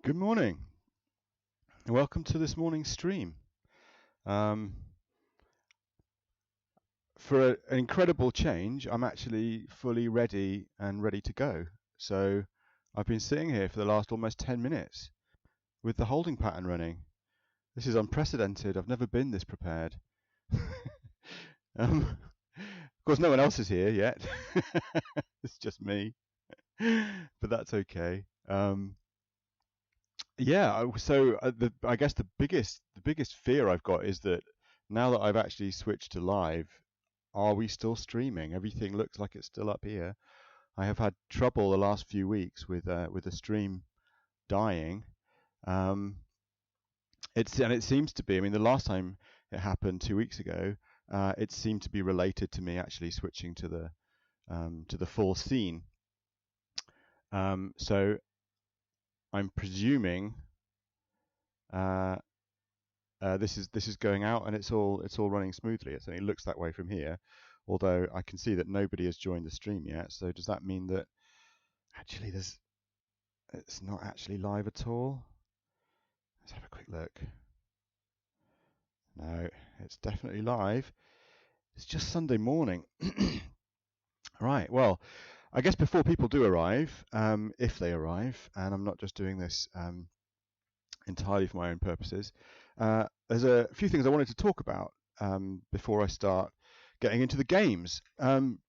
Good morning. Welcome to this morning's stream. For an incredible change, I'm actually fully ready to go. So I've been sitting here for the last almost 10 minutes with the holding pattern running. This is unprecedented. I've never been this prepared. Of course, no one else is here yet. It's just me, but that's okay. I guess the biggest fear I've got is that now that I've actually switched to live, are we still streaming? Everything looks like it's still up here. I have had trouble the last few weeks with the stream dying. It seems to be. I mean, the last time it happened 2 weeks ago, it seemed to be related to me actually switching to the full scene. So I'm presuming this is going out and it's all running smoothly. It certainly looks that way from here, although I can see that nobody has joined the stream yet. So does that mean that actually it's not actually live at all? Let's have a quick look. No, it's definitely live. It's just Sunday morning. Right, well, I guess before people do arrive, if they arrive, and I'm not just doing this entirely for my own purposes, there's a few things I wanted to talk about before I start getting into the games. And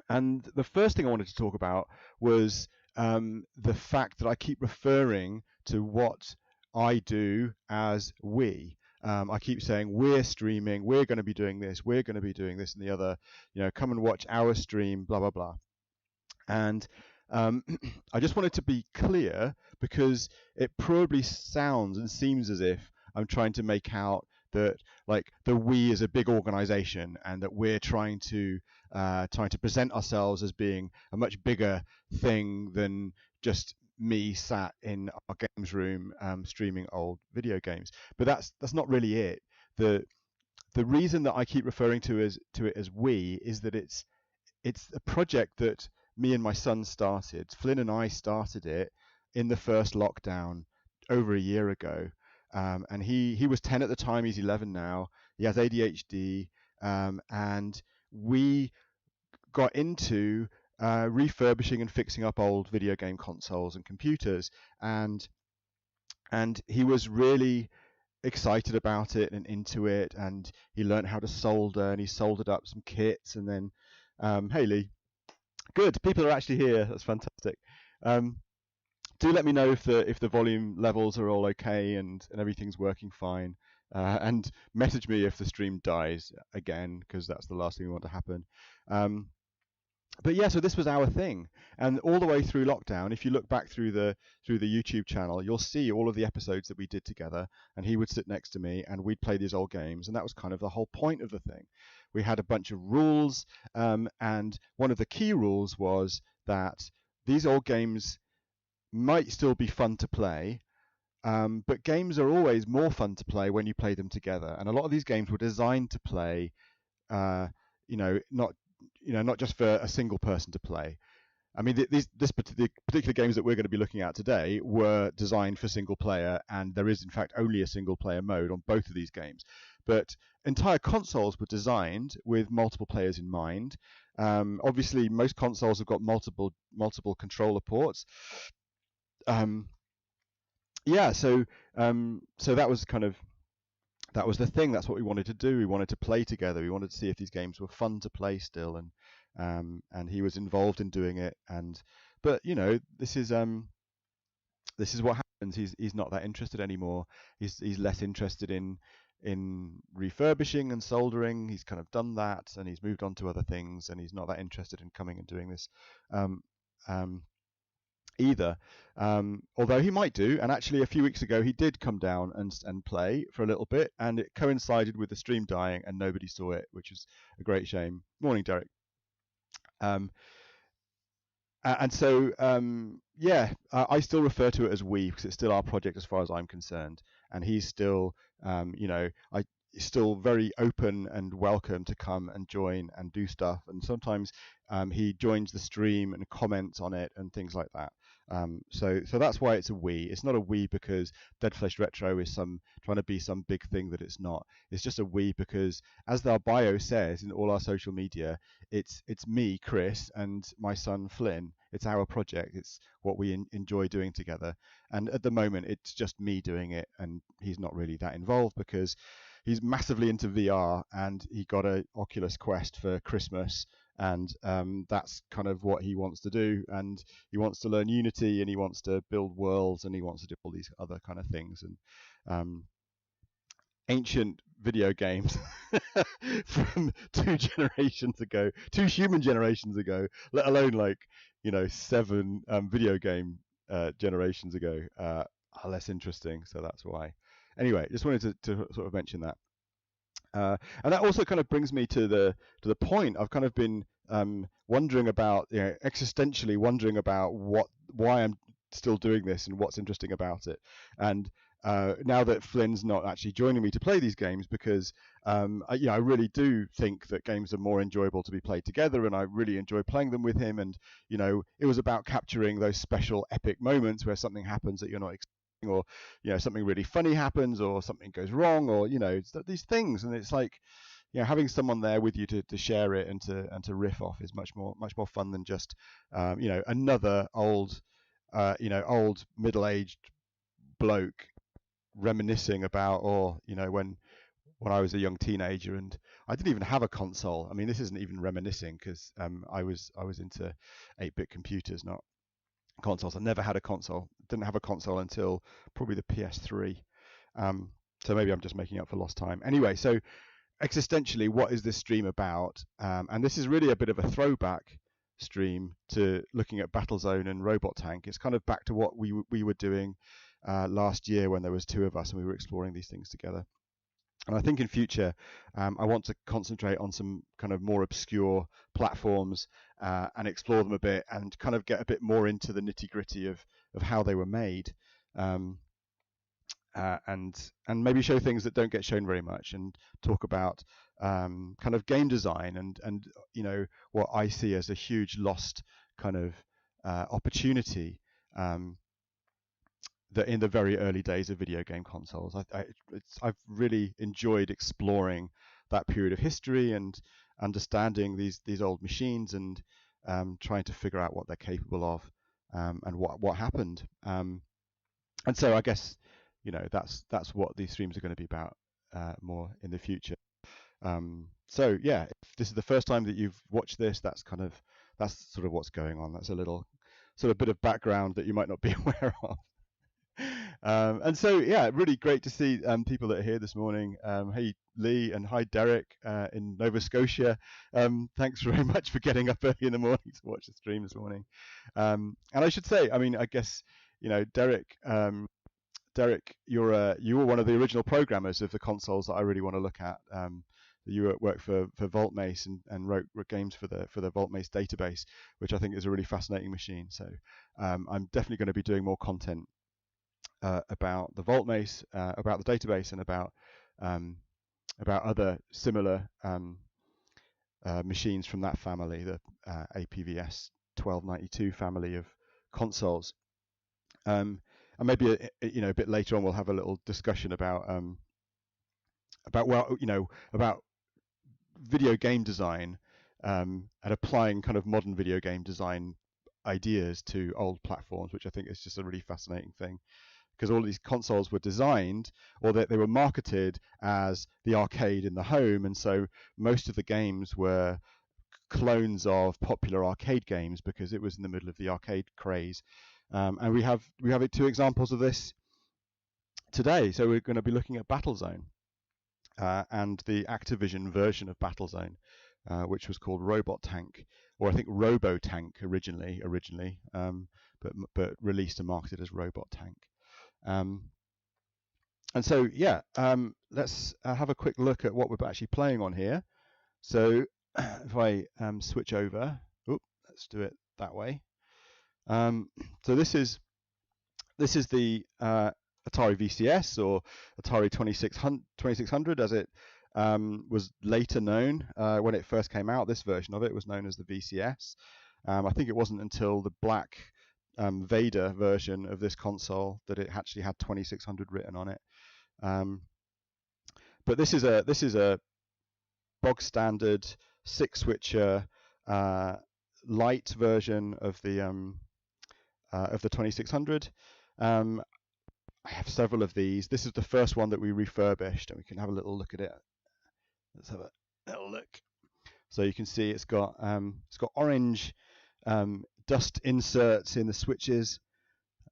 the first thing I wanted to talk about was the fact that I keep referring to what I do as we. I keep saying we're streaming, we're going to be doing this, we're going to be doing this and the other. Come and watch our stream, blah blah blah. And I just wanted to be clear because it probably sounds and seems as if I'm trying to make out that like the we is a big organization and that we're trying to present ourselves as being a much bigger thing than just me sat in our games room streaming old video games. But that's not really it. The reason that I keep referring to it as we is that it's a project that me and my son started. Flynn and I started it in the first lockdown over a year ago. And he was 10 at the time. He's 11 now. He has ADHD. And we got into refurbishing and fixing up old video game consoles and computers. And he was really excited about it and into it. And he learned how to solder and he soldered up some kits. And then, hey, Lee. Good. People are actually here. That's fantastic. Do let me know if the volume levels are all okay and everything's working fine. And message me if the stream dies again, because that's the last thing we want to happen. But yeah, so this was our thing, and all the way through lockdown, if you look back through the YouTube channel, you'll see all of the episodes that we did together. And he would sit next to me, and we'd play these old games, and that was kind of the whole point of the thing. We had a bunch of rules, and one of the key rules was that these old games might still be fun to play, but games are always more fun to play when you play them together. And a lot of these games were designed to play, not just for a single person to play. I mean, the particular games that we're going to be looking at today were designed for single player, and there is in fact only a single player mode on both of these games. But entire consoles were designed with multiple players in mind. Obviously, most consoles have got multiple controller ports. So that was the thing. That's what we wanted to do. We wanted to play together. We wanted to see if these games were fun to play still, and he was involved in doing it. But this is what happens. He's not that interested anymore. He's less interested in refurbishing and soldering. He's kind of done that, and he's moved on to other things, and he's not that interested in coming and doing this either. Although he might do, and actually a few weeks ago he did come down and play for a little bit, and it coincided with the stream dying and nobody saw it, which is a great shame. Morning, Derek. I still refer to it as we because it's still our project as far as I'm concerned, and he's still still very open and welcome to come and join and do stuff. And sometimes he joins the stream and comments on it and things like that. So that's why it's a we. It's not a we because Dead Flesh Retro is trying to be some big thing that it's not. It's just a we because, as our bio says in all our social media, it's me, Chris, and my son Flynn. It's our project. It's what we enjoy doing together. And at the moment, it's just me doing it, and he's not really that involved because he's massively into VR, and he got a Oculus Quest for Christmas, and that's kind of what he wants to do. And he wants to learn Unity, and he wants to build worlds, and he wants to do all these other kind of things. And ancient video games from two human generations ago, let alone like 7 video game generations ago, are less interesting. So that's why. Anyway, just wanted to sort of mention that. And that also kind of brings me to the point. I've kind of been wondering about, existentially wondering about why I'm still doing this and what's interesting about it. And now that Flynn's not actually joining me to play these games, because I really do think that games are more enjoyable to be played together, and I really enjoy playing them with him. And it was about capturing those special epic moments where something happens that you're not expecting, or something really funny happens, or something goes wrong, or these things. And it's like having someone there with you to share it and to riff off is much more fun than just another old middle-aged bloke reminiscing about, when I was a young teenager and I didn't even have a console. I mean, this isn't even reminiscing because I was into 8-bit computers, not consoles. I never had a console. Didn't have a console until probably the PS3. So maybe I'm just making up for lost time. Anyway, so existentially, what is this stream about? And this is really a bit of a throwback stream to looking at Battlezone and Robot Tank. It's kind of back to what we were doing last year when there was 2 of us and we were exploring these things together. And I think in future, I want to concentrate on some kind of more obscure platforms and explore them a bit and kind of get a bit more into the nitty-gritty of how they were made, and maybe show things that don't get shown very much, and talk about kind of game design and what I see as a huge lost kind of opportunity. That in the very early days of video game consoles, I've really enjoyed exploring that period of history and understanding these old machines and trying to figure out what they're capable of, and what happened. And so I guess that's what these streams are going to be about more in the future. So yeah, if this is the first time that you've watched this, that's sort of what's going on. That's a little sort of bit of background that you might not be aware of. And so, yeah, really great to see people that are here this morning. Hey, Lee, and hi, Derek in Nova Scotia. Thanks very much for getting up early in the morning to watch the stream this morning. And I should say, I mean, I guess, Derek, you were one of the original programmers of the consoles that I really want to look at. You worked for VaultMace and wrote games for the VaultMace database, which I think is a really fascinating machine. So I'm definitely going to be doing more content about the VaultMace, about the database, and about other similar machines from that family, the APVS 1292 family of consoles. And maybe a bit later on we'll have a little discussion about video game design and applying kind of modern video game design ideas to old platforms, which I think is just a really fascinating thing. Because all of these consoles were designed, or that they were marketed as the arcade in the home, and so most of the games were clones of popular arcade games because it was in the middle of the arcade craze. And we have 2 examples of this today. So we're going to be looking at Battlezone and the Activision version of Battlezone, which was called Robot Tank, or I think Robo Tank originally, but released and marketed as Robot Tank. And so, yeah, let's have a quick look at what we're actually playing on here. So if I switch over, let's do it that way. So this is the Atari VCS, or Atari 2600 as it was later known. When it first came out, this version of it was known as the VCS. I think it wasn't until the black Vader version of this console that it actually had 2600 written on it. But this is a bog standard 6-switcher light version of the 2600. I have several of these. This is the first one that we refurbished, and we can have a little look at it. Let's have a little look. So you can see it's got orange dust inserts in the switches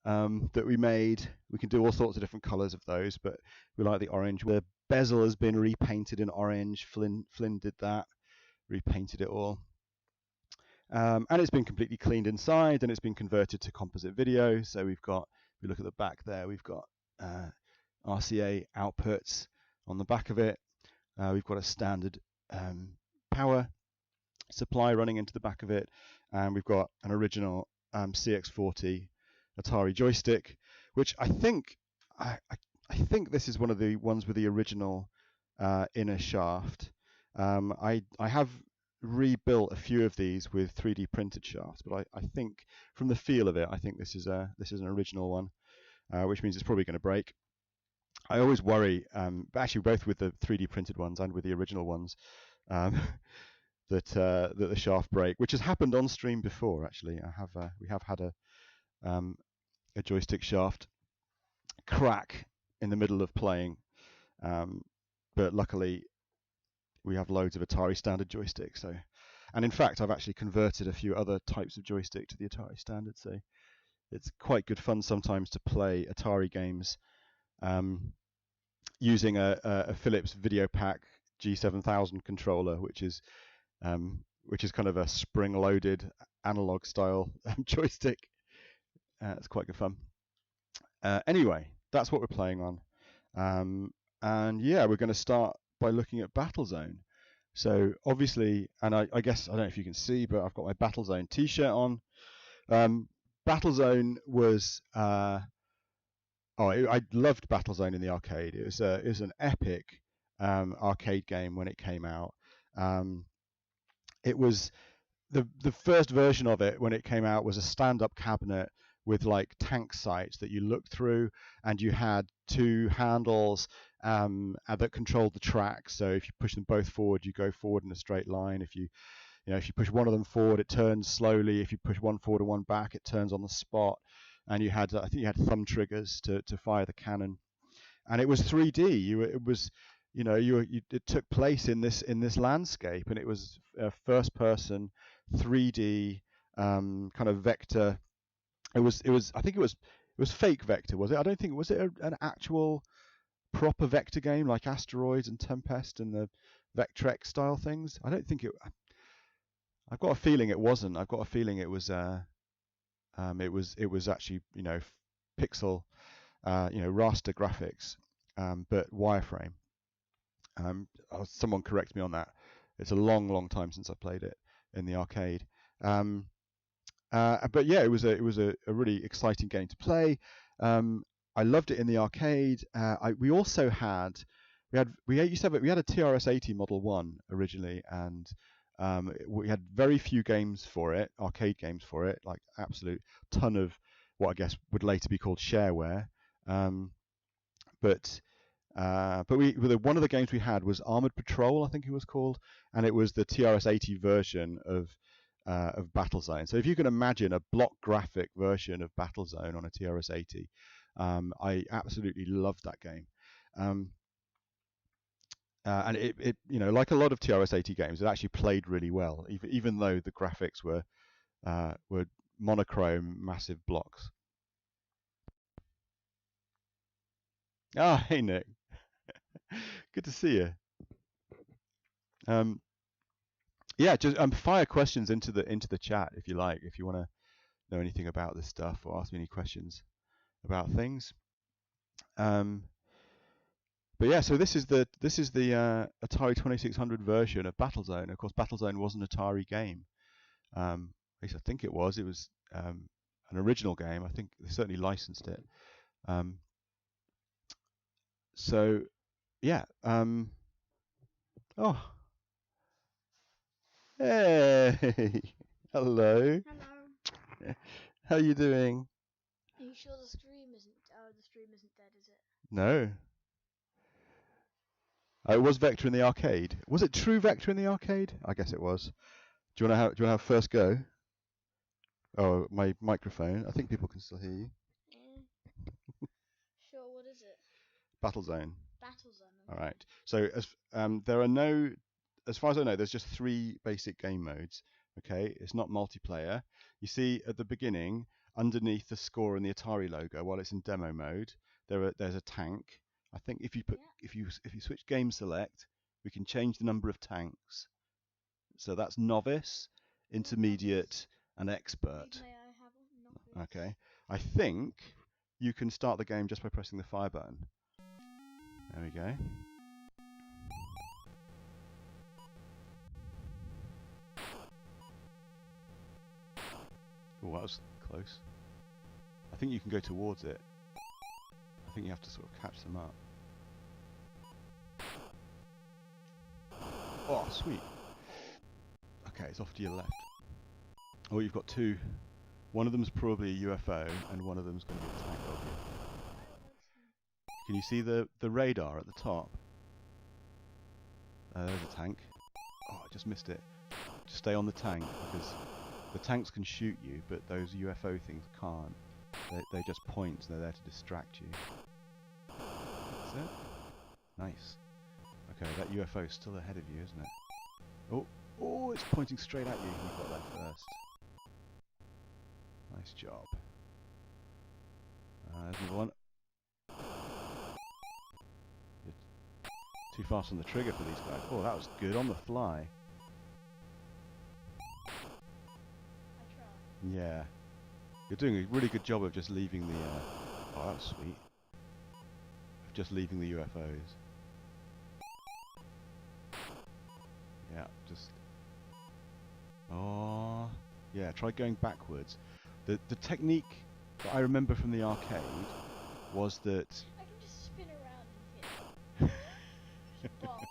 that we made. We can do all sorts of different colors of those, but we like the orange. The bezel has been repainted in orange. Flynn did that, repainted it all. And it's been completely cleaned inside, and it's been converted to composite video. So we've got, if you look at the back there, we've got RCA outputs on the back of it. We've got a standard power supply running into the back of it, and we've got an original CX40 Atari joystick, which I think this is one of the ones with the original inner shaft. I have rebuilt a few of these with 3D printed shafts, but I think from the feel of it, I think this is an original one, which means it's probably going to break. I always worry, but actually both with the 3D printed ones and with the original ones, that the shaft break, which has happened on stream before. Actually, we have had a joystick shaft crack in the middle of playing, but luckily we have loads of Atari standard joysticks. So, and in fact, I've actually converted a few other types of joystick to the Atari standard. So it's quite good fun sometimes to play Atari games using a Philips VideoPack G7000 controller, which is kind of a spring-loaded analog style joystick. It's quite good fun. Anyway, that's what we're playing on. And yeah, we're going to start by looking at Battlezone. So obviously, and I guess, I don't know if you can see, but I've got my Battlezone t-shirt on. Battlezone was, I loved Battlezone in the arcade. It was an epic arcade game when it came out. It was the first version of it when it came out was a stand-up cabinet with like tank sights that you looked through, and you had two handles that controlled the track. So if you push them both forward, you go forward in a straight line. If you push one of them forward, it turns slowly. If you push one forward and one back, it turns on the spot. And you had, I think you had thumb triggers to fire the cannon. And it was 3D. It took place in this landscape, and it was a first-person 3D kind of vector. It was fake vector, was it? I don't think was it an actual proper vector game like Asteroids and Tempest and the Vectrex style things. I don't think it. I've got a feeling it wasn't. I've got a feeling it was. It was actually pixel, raster graphics, but wireframe. Someone correct me on that. It's a long time since I played it in the arcade. But yeah, it was a really exciting game to play. I loved it in the arcade. We used to have a TRS-80 Model 1 originally, and we had very few games for it, arcade games for it, like absolute ton of what I guess would later be called shareware. But one of the games we had was Armored Patrol, I think it was called, and it was the TRS-80 version of Battlezone. So if you can imagine a block graphic version of Battlezone on a TRS-80, I absolutely loved that game. And it like a lot of TRS-80 games, it actually played really well, even though the graphics were monochrome, massive blocks. Ah, hey Nick, good to see you. Yeah, just fire questions into the chat if you like, if you want to know anything about this stuff or ask me any questions about things. But yeah, so this is the Atari 2600 version of Battlezone. Of course, Battlezone was an Atari game. At least I think it was. It was an original game. I think they certainly licensed it. So yeah. Oh, hey, hello. Hello. How you doing? Are you sure the stream isn't? Oh, the stream isn't dead, is it? No. Oh, it was Vector in the arcade. Was it true Vector in the arcade? I guess it was. Do you want to have first go? Oh, my microphone. I think people can still hear you. Sure. What is it? Battlezone. Battlezone. All right. So there are no, as far as I know, there's just 3 basic game modes. Okay, it's not multiplayer. You see at the beginning, underneath the score and the Atari logo, while it's in demo mode, there's a tank. I think if you switch game select, we can change the number of tanks. So that's novice, intermediate, and expert. May I have a novice? Okay. I think you can start the game just by pressing the fire button. There we go. Oh, that was close. I think you can go towards it. I think you have to sort of catch them up. Oh, sweet. Okay, it's off to your left. Oh, you've got 2. One of them's probably a UFO, and one of them's going to be a tank over you. Can you see the radar at the top? There's a tank. Oh, I just missed it. Just stay on the tank, because the tanks can shoot you, but those UFO things can't. They just point, they're there to distract you. That's it. Nice. Okay, that UFO is still ahead of you, isn't it? Oh, it's pointing straight at you. You got there first. Nice job. There's another one. You're too fast on the trigger for these guys. Oh, that was good on the fly. I tried. Yeah. You're doing a really good job of just leaving the... oh, that was sweet. Of just leaving the UFOs. Yeah, just... oh... yeah, try going backwards. The technique that I remember from the arcade was that... I can just spin around and hit. Bonk.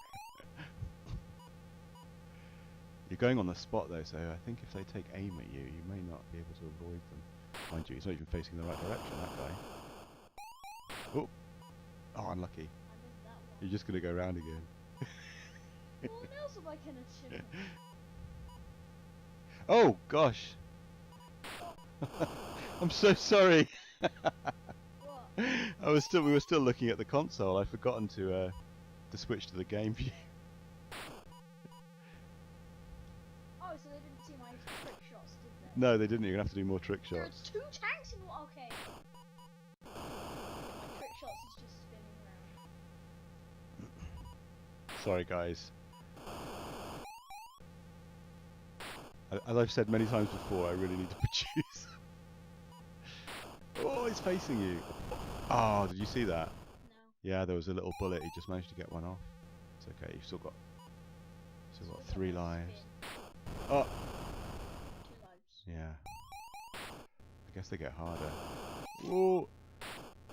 You're going on the spot though, so I think if they take aim at you, you may not be able to avoid them. Mind you, he's not even facing the right direction, that guy. Oh! Oh, unlucky. I missed that one. You're just going to go round again. What else have I can achieve? Oh, gosh! I'm so sorry! What? We were still looking at the console. I'd forgotten to switch to the game view. Oh, so they didn't see my trick shots, did they? No, they didn't. You're going to have to do more trick There are shots. 2 tanks in what? Okay. My trick shots is just spinning around. Sorry, guys. As I've said many times before, I really need to produce. Oh, he's facing you. Oh, did you see that? No. Yeah, there was a little bullet. He just managed to get one off. It's okay. You've still got 3 lives. Oh. 2 lives. Yeah. I guess they get harder. Oh.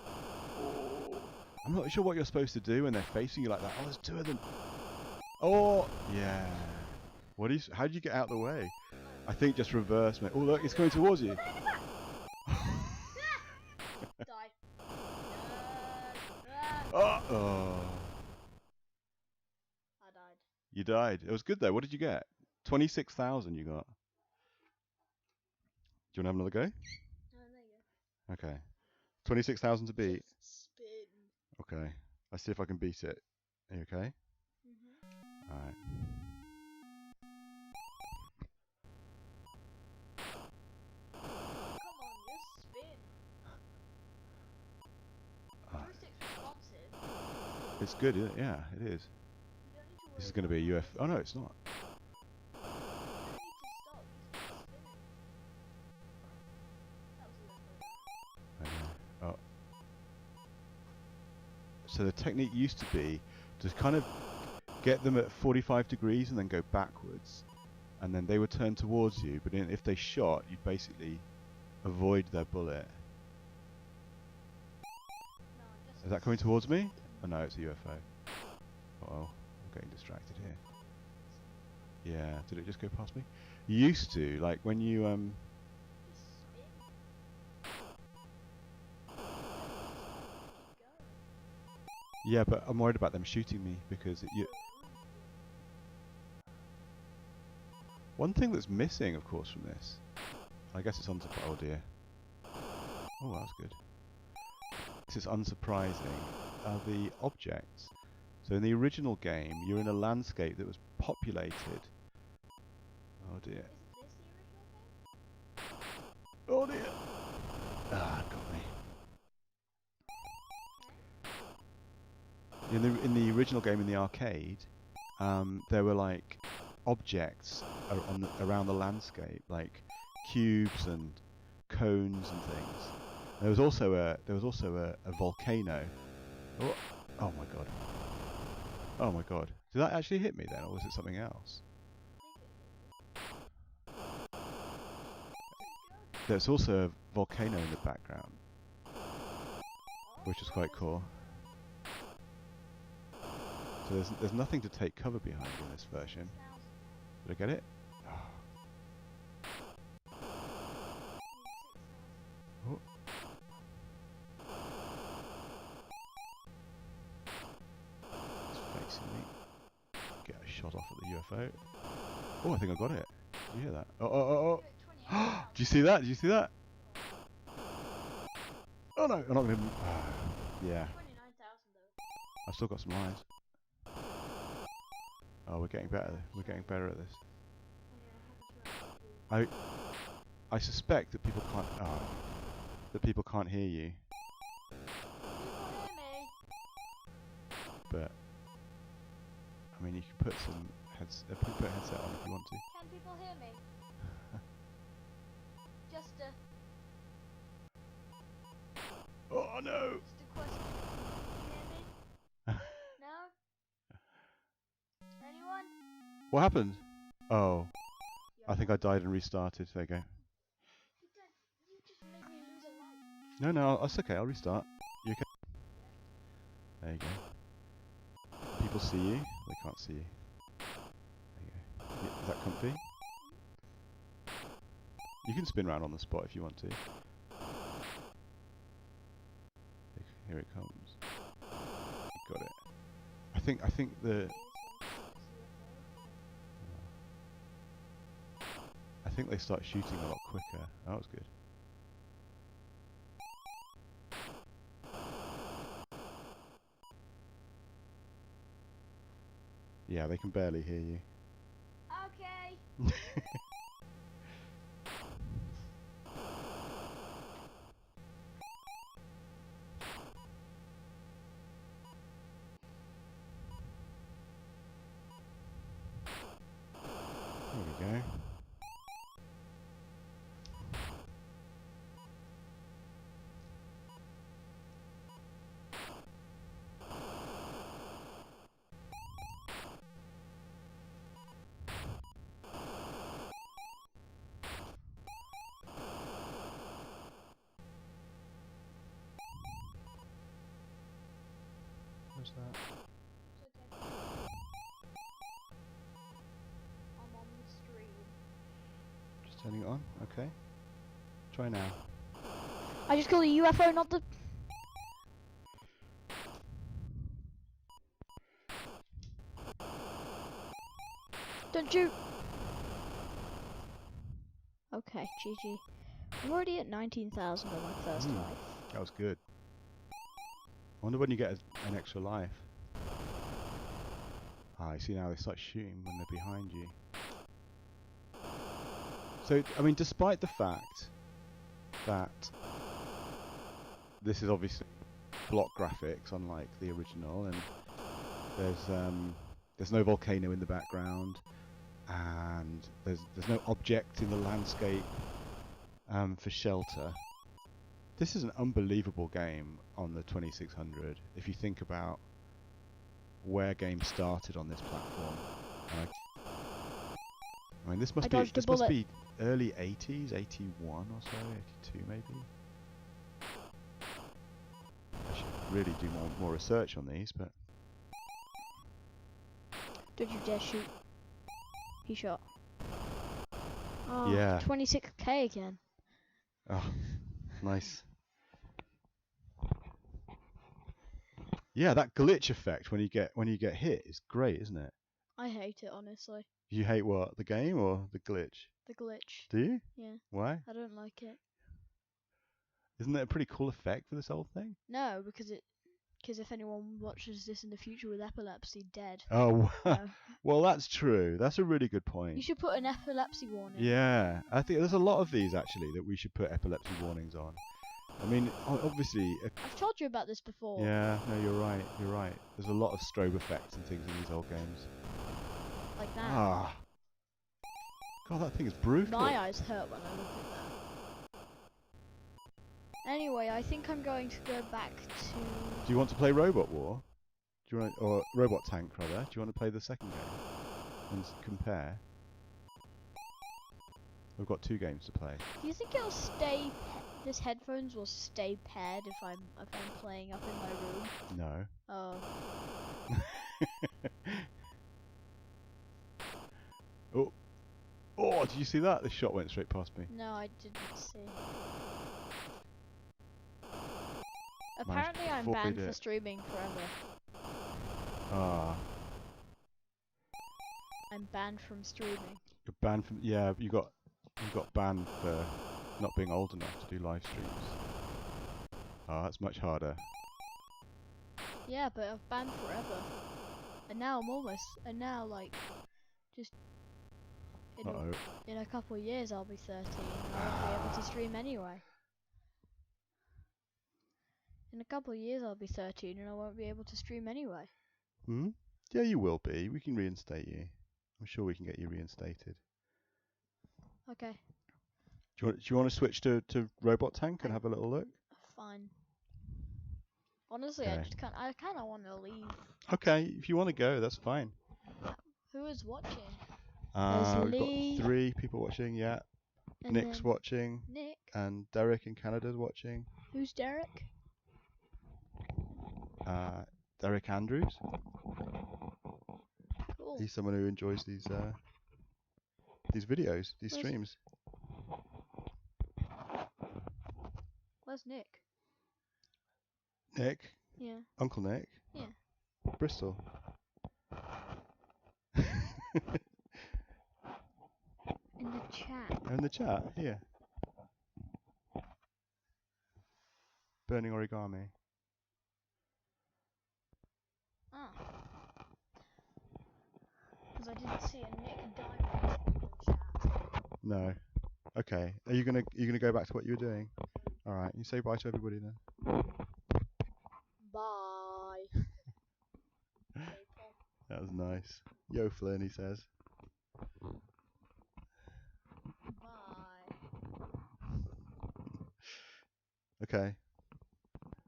Oh. I'm not sure what you're supposed to do when they're facing you like that. Oh, there's 2 of them. Oh. Yeah. How do you get out of the way? I think just reverse, mate. Oh, look, it's coming towards you. Die. Oh. I died. You died. It was good though. What did you get? 26,000 you got. Do you want to have another go? Oh, there you go. Okay. 26,000 to beat. Just spin. Okay. Let's see if I can beat it. Are you okay? Mhm. Alright. Come on, just spin. Joystick's responsive. It's good, isn't it? Yeah, it is. You don't need to worry This is going to be a UF. Oh no, it's not. You don't need to stop. You just keep spinning. That was the UFO. Oh. So the technique used to be to kind of get them at 45 degrees and then go backwards, and then they would turn towards you, but if they shot, you'd basically avoid their bullet. No, just Is that coming towards me? Oh no, it's a UFO. Uh-oh, I'm getting distracted here. Yeah, did it just go past me? You used to, like when you yeah, but I'm worried about them shooting me because one thing that's missing, of course, from this, I guess it's unsurprising. Oh dear. Oh, that was good. This is unsurprising. Are the objects. So in the original game, you're in a landscape that was populated. Oh dear. Oh dear. Ah, got me. In the original game in the arcade, there were like objects around the landscape, like cubes and cones and things. There was also a volcano. Oh my god. Oh my god. Did that actually hit me then, or was it something else? There's also a volcano in the background, which is quite cool. So there's nothing to take cover behind in this version. Did I get it? Oh. It's facing me. Get a shot off at the UFO. Oh, I think I got it. Did you hear that? Oh, oh, oh, oh. Did you see that? Did you see that? Oh no, I'm not going to... yeah. I've still got some lives. Oh, we're getting better. We're getting better at this. I suspect that people can't... Oh, that people can't hear you. But... I mean, you can put some put a headset on if you want to. Can people hear me? Just a... Oh no! Just a question. Can you hear me? No? Anyone? What happened? Oh, I think I died and restarted. There you go. You just made me lose a life. No, no, that's okay. I'll restart. You okay? There you go. People see you. They can't see you. There you go. Is that comfy? You can spin around on the spot if you want to. Here it comes. You got it. I think the... I think they start shooting a lot quicker. That was good. Yeah, they can barely hear you. Okay. There we go. What's that? It's okay. I'm on the stream. Just turning it on. Okay. Try now. I just called a UFO, not the... Don't shoot! Okay, GG. I'm already at 19,000 on my first life. That was good. I wonder when you get an extra life. Ah, you see now they start shooting when they're behind you. So, I mean, despite the fact that this is obviously block graphics, unlike the original, and there's no volcano in the background, and there's no object in the landscape for shelter. This is an unbelievable game on the 2600. If you think about where games started on this platform, I mean, this must be early 80s, 81 or so, 82 maybe. I should really do more research on these, but Don't you dare shoot. He shot. Oh, yeah. 26k again. Oh, nice. Yeah, that glitch effect when you get hit is great, isn't it? I hate it, honestly. You hate what? The game or the glitch? The glitch. Do you? Yeah. Why? I don't like it. Isn't that a pretty cool effect for this whole thing? No, because if anyone watches this in the future with epilepsy, dead. Oh, No. well, that's true. That's a really good point. You should put an epilepsy warning. Yeah, I think there's a lot of these actually that we should put epilepsy warnings on. I mean, obviously. I've told you about this before. Yeah, no, you're right. You're right. There's a lot of strobe effects and things in these old games. Like that. Ah. God, that thing is brutal. My eyes hurt when I look at that. Anyway, I think I'm going to go back to... Do you want to play Robot War? Do you want or Robot Tank rather? Do you want to play the second game and compare? We've got 2 games to play. Do you think it'll stay... This headphones will stay paired if I'm playing up in my room? No. Oh. Oh. Oh, did you see that? The shot went straight past me. No, I didn't see. Apparently I'm banned for streaming forever. Ah. I'm banned from streaming. You're banned from... Yeah, you got banned for not being old enough to do live streams. Oh, that's much harder. Yeah, but I've banned forever. And now like, just... In a couple of years I'll be 13 and I won't be able to stream anyway. In a couple of years I'll be 13 and I won't be able to stream anyway. Hmm? Yeah, you will be. We can reinstate you. I'm sure we can get you reinstated. Okay. Do you want to switch to Robot Tank and have a little look? Fine. Honestly, Okay. I kind of want to leave. Okay, if you want to go, that's fine. Who is watching? We've Lee. got 3 people watching, yeah. And Nick's watching. Nick. And Derek in Canada's watching. Who's Derek? Derek Andrews. Cool. He's someone who enjoys these videos, these streams. Where's Nick? Nick? Yeah. Uncle Nick? Yeah. Bristol. In the chat. In the chat, here. Burning origami. Ah. Because I didn't see a Nick Diamond in the chat. No. Okay. Are you gonna go back to what you were doing? All right. You say bye to everybody then. Bye. That was nice. Yo, Flynn, he says. Bye. Okay.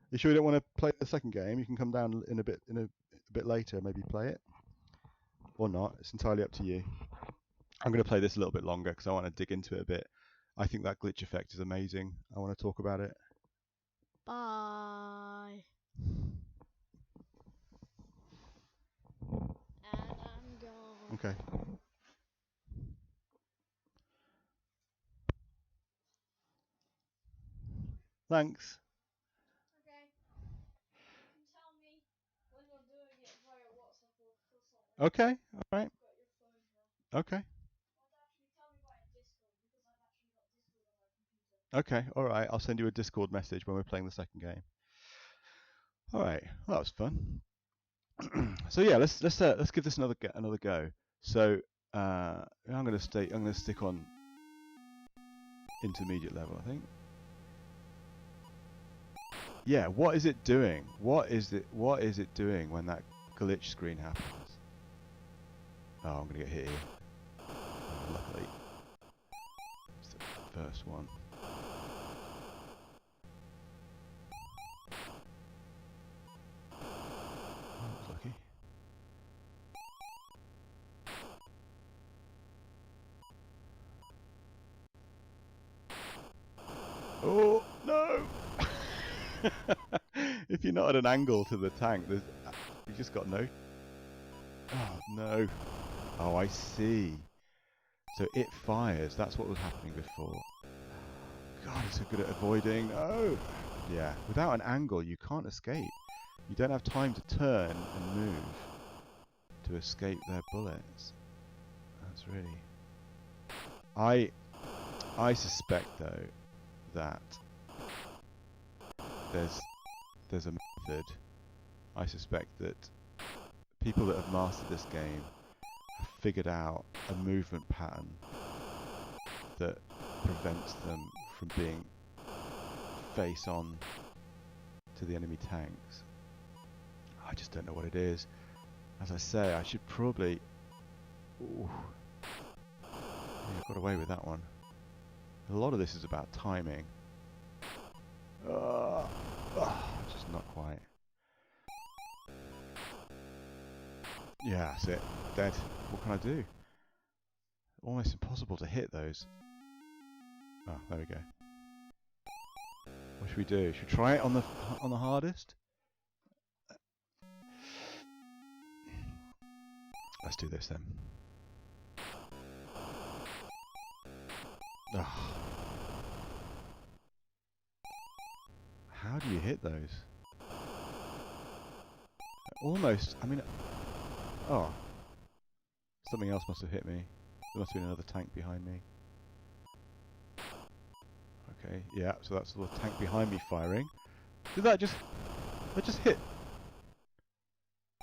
You sure you don't want to play the second game? You can come down in a bit later, maybe play it, or not. It's entirely up to you. I'm going to play this a little bit longer because I want to dig into it a bit. I think that glitch effect is amazing. I want to talk about it. Bye. And I'm gone. Okay. Thanks. Okay. You can tell me when you're doing it via WhatsApp or something. Okay. All right. I've got your phone here. Okay. Actually tell me via Discord because I've actually got Discord on my computer. Okay. All right. I'll send you a Discord message when we're playing the second game. All right. Well, that was fun. So yeah, let's give this another go. So I'm gonna stick on intermediate level, I think. Yeah, what is it doing? What is it doing when that glitch screen happens? Oh, I'm gonna get hit here. Luckily, it's the first one. Lucky. Oh no! If you're not at an angle to the tank, you just got no. Oh no. Oh, I see. So it fires. That's what was happening before. God, it's so good at avoiding. Oh, yeah. Without an angle, you can't escape. You don't have time to turn and move to escape their bullets. That's really. I suspect though that there's a method. I suspect that people that have mastered this game have figured out a movement pattern that prevents them from being face on to the enemy tanks. I just don't know what it is. As I say, I should probably. Ooh. Yeah, I got away with that one. A lot of this is about timing. Just not quite. Yeah, that's it. Dead. What can I do? Almost impossible to hit those. Oh, there we go. What should we do? Should we try it on the hardest? Let's do this then. Oh. How do you hit those? Almost. I mean, oh, something else must have hit me. There must have been another tank behind me. Okay, yeah. So that's the tank behind me firing. Did that just? That just hit.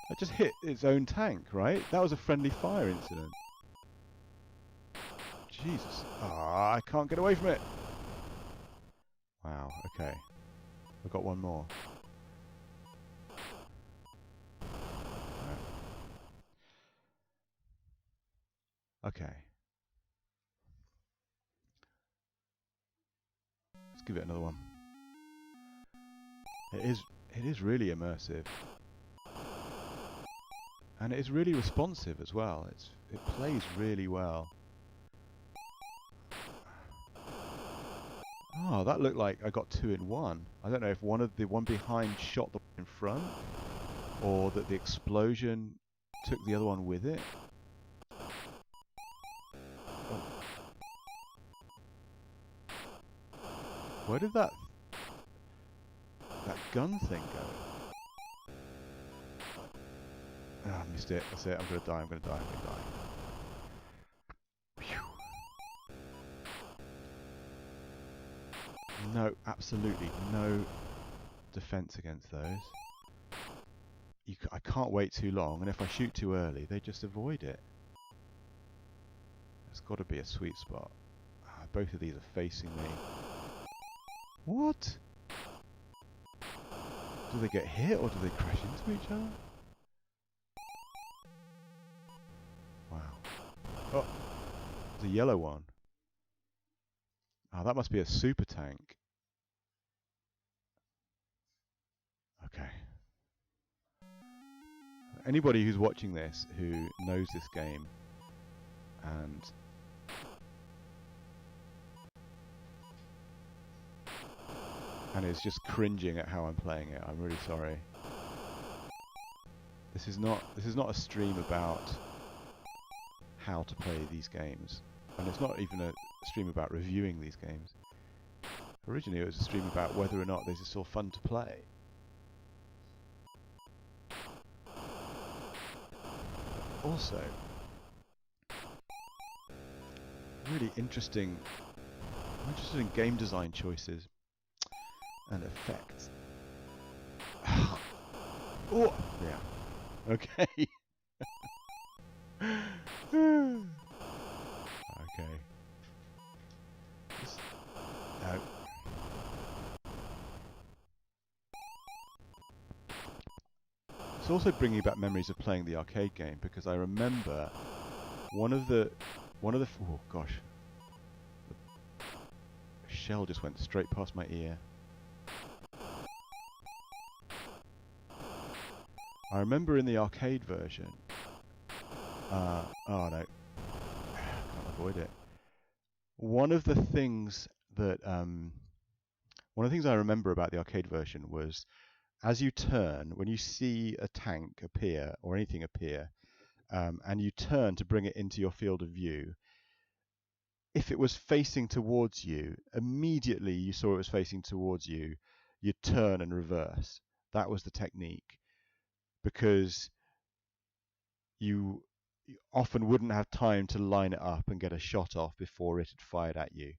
That just hit its own tank, right? That was a friendly fire incident. Jesus. Ah, I can't get away from it. Wow. Okay. I've got one more. Okay. Let's give it another one. It is really immersive. And it is really responsive as well. It plays really well. Oh, that looked like I got 2 in 1. I don't know if the one behind shot the one in front, or that the explosion took the other one with it. Oh. Where did that gun thing go? Ah, I missed it. That's it. I'm gonna die. I'm gonna die. I'm gonna die. No, absolutely no defense against those. I can't wait too long, and if I shoot too early, they just avoid it. There's got to be a sweet spot. Both of these are facing me. What? Do they get hit, or do they crash into each other? Wow. Oh, there's a yellow one. Oh, that must be a super tank. Okay. Anybody who's watching this who knows this game and is just cringing at how I'm playing it, I'm really sorry. This is not a stream about how to play these games, and it's not even a stream about reviewing these games. Originally it was a stream about whether or not these are still fun to play. Also, really interesting. I'm interested in game design choices and effects. Oh, yeah. Okay. Okay. No. It's also bringing back memories of playing the arcade game, because I remember one of the oh gosh, the shell just went straight past my ear. I remember in the arcade version. Oh no, can't avoid it. One of the things I remember about the arcade version was as you turn, when you see a tank appear or anything appear, and you turn to bring it into your field of view, if it was facing towards you, immediately you saw it was facing towards you, you'd turn and reverse. That was the technique, because you often wouldn't have time to line it up and get a shot off before it had fired at you.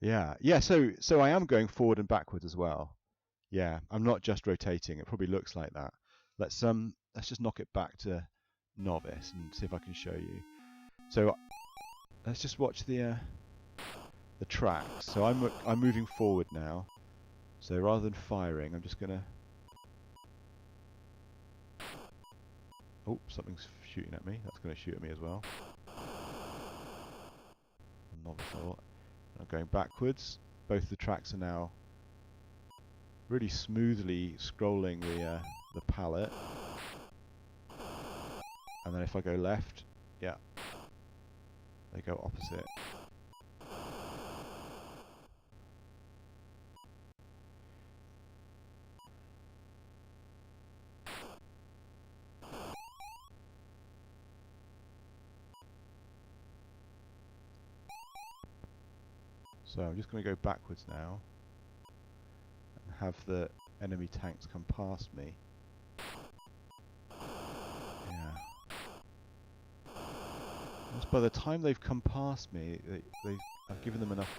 Yeah. So I am going forward and backwards as well. Yeah, I'm not just rotating. It probably looks like that. Let's just knock it back to novice and see if I can show you. So let's just watch the tracks. So I'm moving forward now. So rather than firing, I'm just gonna. Oh, something's shooting at me. That's gonna shoot at me as well. Novice level. I'm going backwards. Both the tracks are now really smoothly scrolling the palette. And then if I go left, yeah, they go opposite. So I'm just going to go backwards now and have the enemy tanks come past me. Yeah. Just by the time they've come past me, I've given them enough.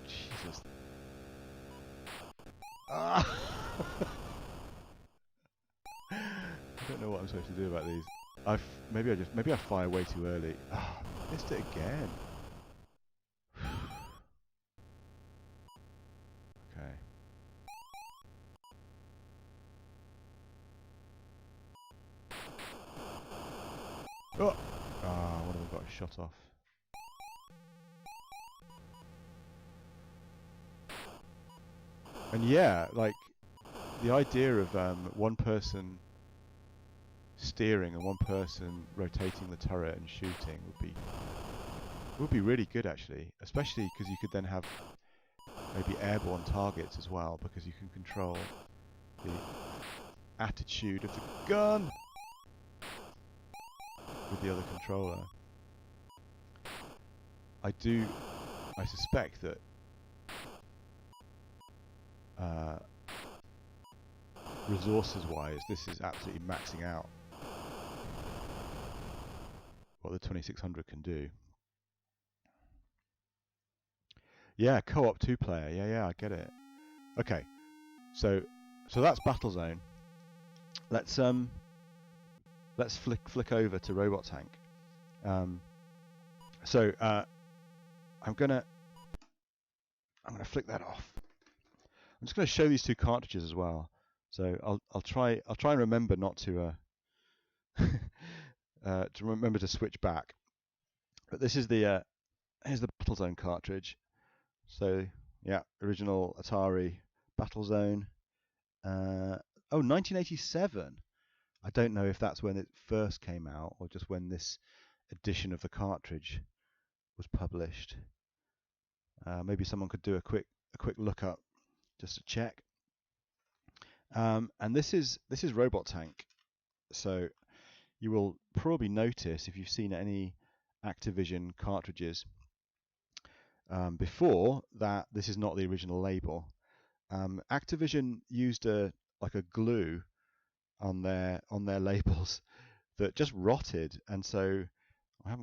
Jesus. Ah! I don't know what I'm supposed to do about these. Maybe I fire way too early. Ah, missed it again. Okay. Oh! Ah, one of them got shot off. And yeah, like the idea of one person steering and one person rotating the turret and shooting would be really good actually, especially because you could then have maybe airborne targets as well, because you can control the attitude of the gun with the other controller. I suspect that resources wise this is absolutely maxing out what the 2600 can do. Yeah, co-op 2-player. Yeah, I get it. Okay, so that's Battlezone. Let's flick over to Robot Tank. I'm gonna flick that off. I'm just gonna show these two cartridges as well. So I'll try and remember not to to remember to switch back. But this is here's the Battlezone cartridge. So yeah, original Atari Battlezone. 1987. I don't know if that's when it first came out or just when this edition of the cartridge was published. Maybe someone could do a quick look up just to check. And this is Robot Tank. So you will probably notice if you've seen any Activision cartridges before that this is not the original label. Activision used a glue on their labels that just rotted, and so I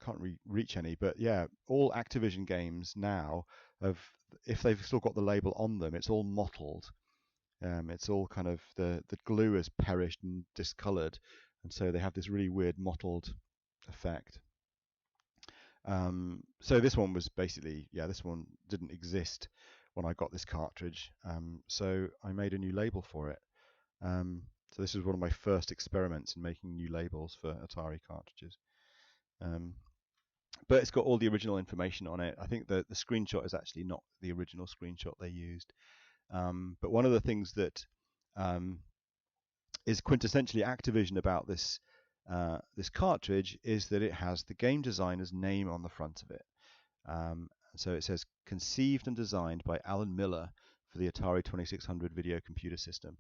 can't reach any. But yeah, all Activision games now if they've still got the label on them, it's all mottled. It's all kind of the glue has perished and discolored, and so they have this really weird mottled effect. So this one was basically, this one didn't exist when I got this cartridge, so I made a new label for it. So this was one of my first experiments in making new labels for Atari cartridges. But it's got all the original information on it. I think the screenshot is actually not the original screenshot they used. But one of the things that is quintessentially Activision about this this cartridge is that it has the game designer's name on the front of it. So it says conceived and designed by Alan Miller for the Atari 2600 video computer system.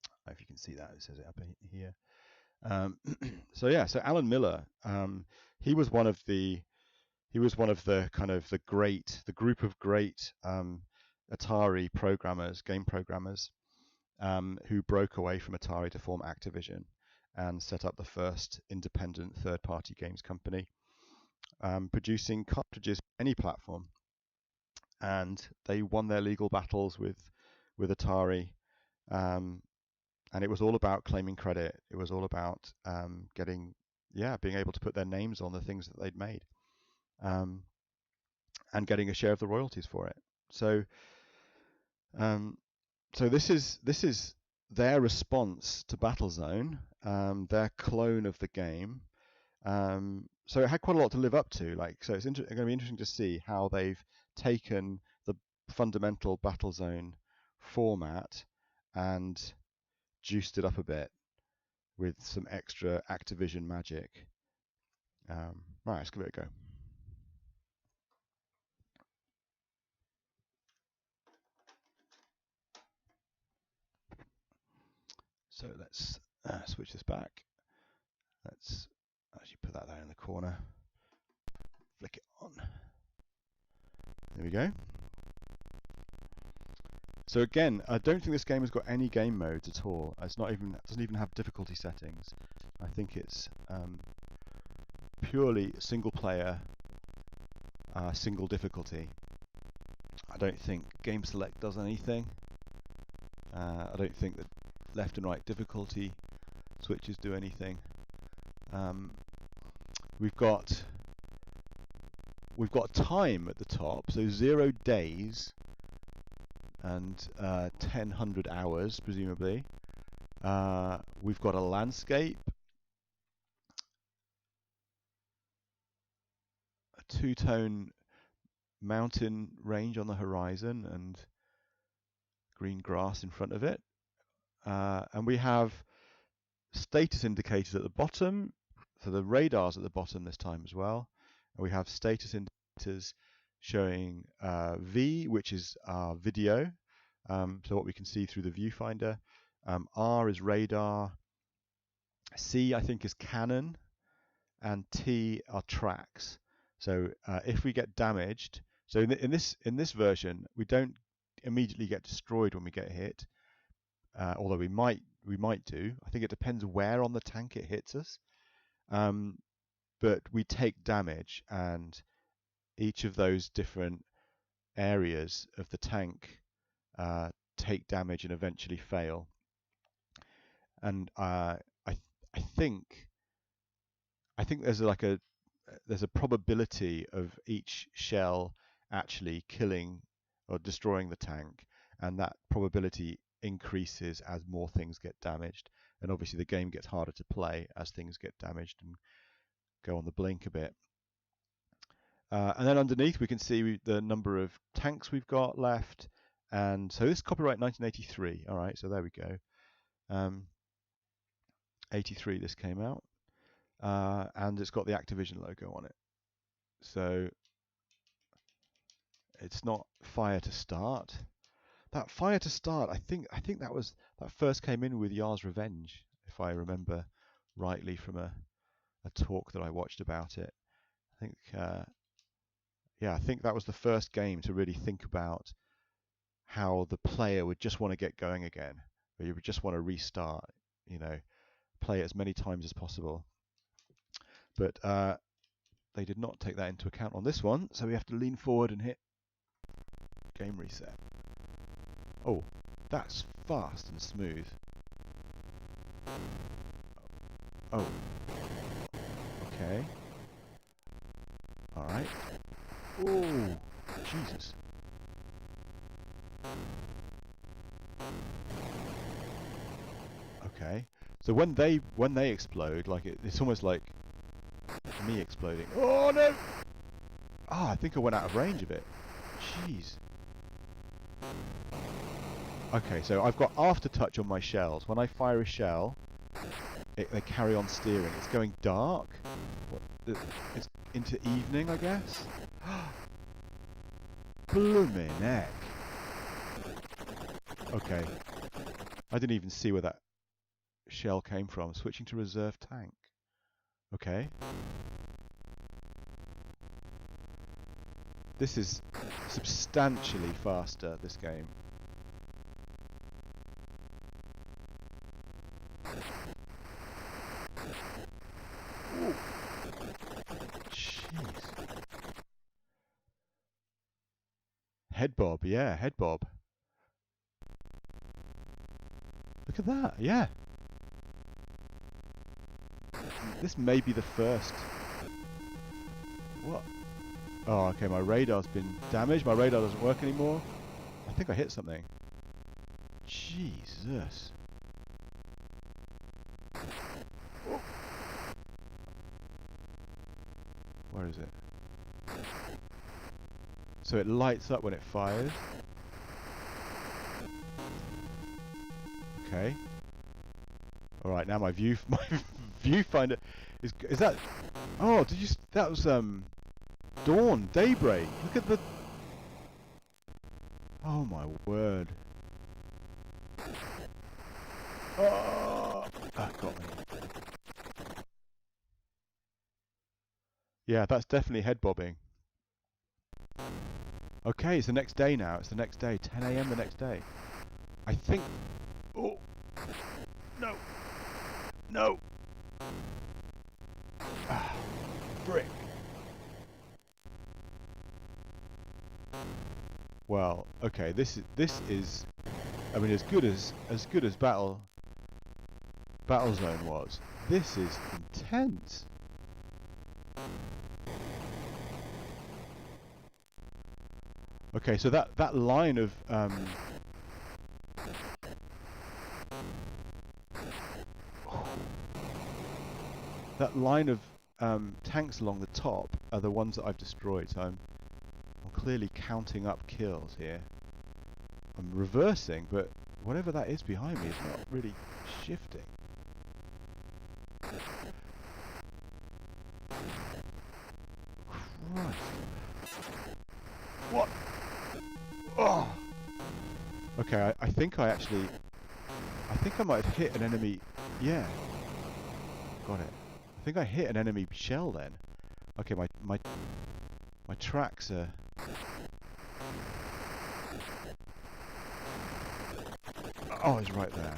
I don't know if you can see that, it says it up here. So yeah, so Alan Miller, he was one of the kind of the group of great Atari programmers, game programmers, who broke away from Atari to form Activision and set up the first independent third-party games company, producing cartridges for any platform. And they won their legal battles with Atari, and it was all about claiming credit. It was all about being able to put their names on the things that they'd made, and getting a share of the royalties for it. So this is their response to Battlezone, their clone of the game. So it had quite a lot to live up to. So it's going to be interesting to see how they've taken the fundamental Battlezone format and juiced it up a bit with some extra Activision magic. Right, let's give it a go. So let's switch this back. Let's actually put that there in the corner. Flick it on. There we go. So again, I don't think this game has got any game modes at all. It doesn't even have difficulty settings. I think it's purely single player, single difficulty. I don't think game select does anything. I don't think that left and right difficulty switches do anything. We've got time at the top, so 0 days and 1,000 hours presumably. We've got a landscape, a two-tone mountain range on the horizon, and green grass in front of it. And we have status indicators at the bottom, so the radar's at the bottom this time as well. And we have status indicators showing V, which is our video, so what we can see through the viewfinder. R is radar, C I think is Canon, and T are tracks. So if we get damaged, so in this version we don't immediately get destroyed when we get hit, although we might do. I think it depends where on the tank it hits us, but we take damage, and each of those different areas of the tank take damage and eventually fail. And I think there's a probability of each shell actually killing or destroying the tank, and that probability increases as more things get damaged. And obviously the game gets harder to play as things get damaged and go on the blink a bit. And then underneath we can see the number of tanks we've got left. And so this is copyright 1983. All right, so there we go. 83 this came out. And it's got the Activision logo on it. So it's not fire to start. That fire to start, I think that first came in with Yar's Revenge, if I remember rightly from a talk that I watched about it. I think that was the first game to really think about how the player would just want to get going again, or you would just want to restart, play as many times as possible. But they did not take that into account on this one, so we have to lean forward and hit game reset. Oh, that's fast and smooth. Oh. Okay. Alright. Oh, Jesus. Okay. So when they explode, like it's almost like me exploding. Oh no! Ah, I think I went out of range of it. Jeez. Okay, so I've got aftertouch on my shells. When I fire a shell, they carry on steering. It's going dark. It's into evening, I guess. Blooming heck. Okay. I didn't even see where that shell came from. Switching to reserve tank. Okay. This is substantially faster, this game. Ooh. Jeez. Head bob, yeah, head bob. Look at that, yeah. This may be the first. What? Oh, okay, my radar's been damaged. My radar doesn't work anymore. I think I hit something. Jesus. Oh. Where is it? So it lights up when it fires. Okay. All right, now my viewfinder is that? Oh, did you? That was dawn, daybreak. Look at the. Oh my word. Oh, that got me. Yeah, that's definitely head bobbing. Okay, it's the next day now. It's the next day, 10 a.m. the next day. I think. Oh no, no. Ah, frick. Well, okay. This is. I mean, as good as Battlezone was. This is intense. Okay, so that line of tanks along the top are the ones that I've destroyed. So I'm clearly counting up kills here. I'm reversing, but whatever that is behind me is not really shifting. Christ. What? Oh! Okay, I think I might have hit an enemy. Yeah. Got it. I think I hit an enemy shell then. Okay, my tracks are. Oh, it's right there.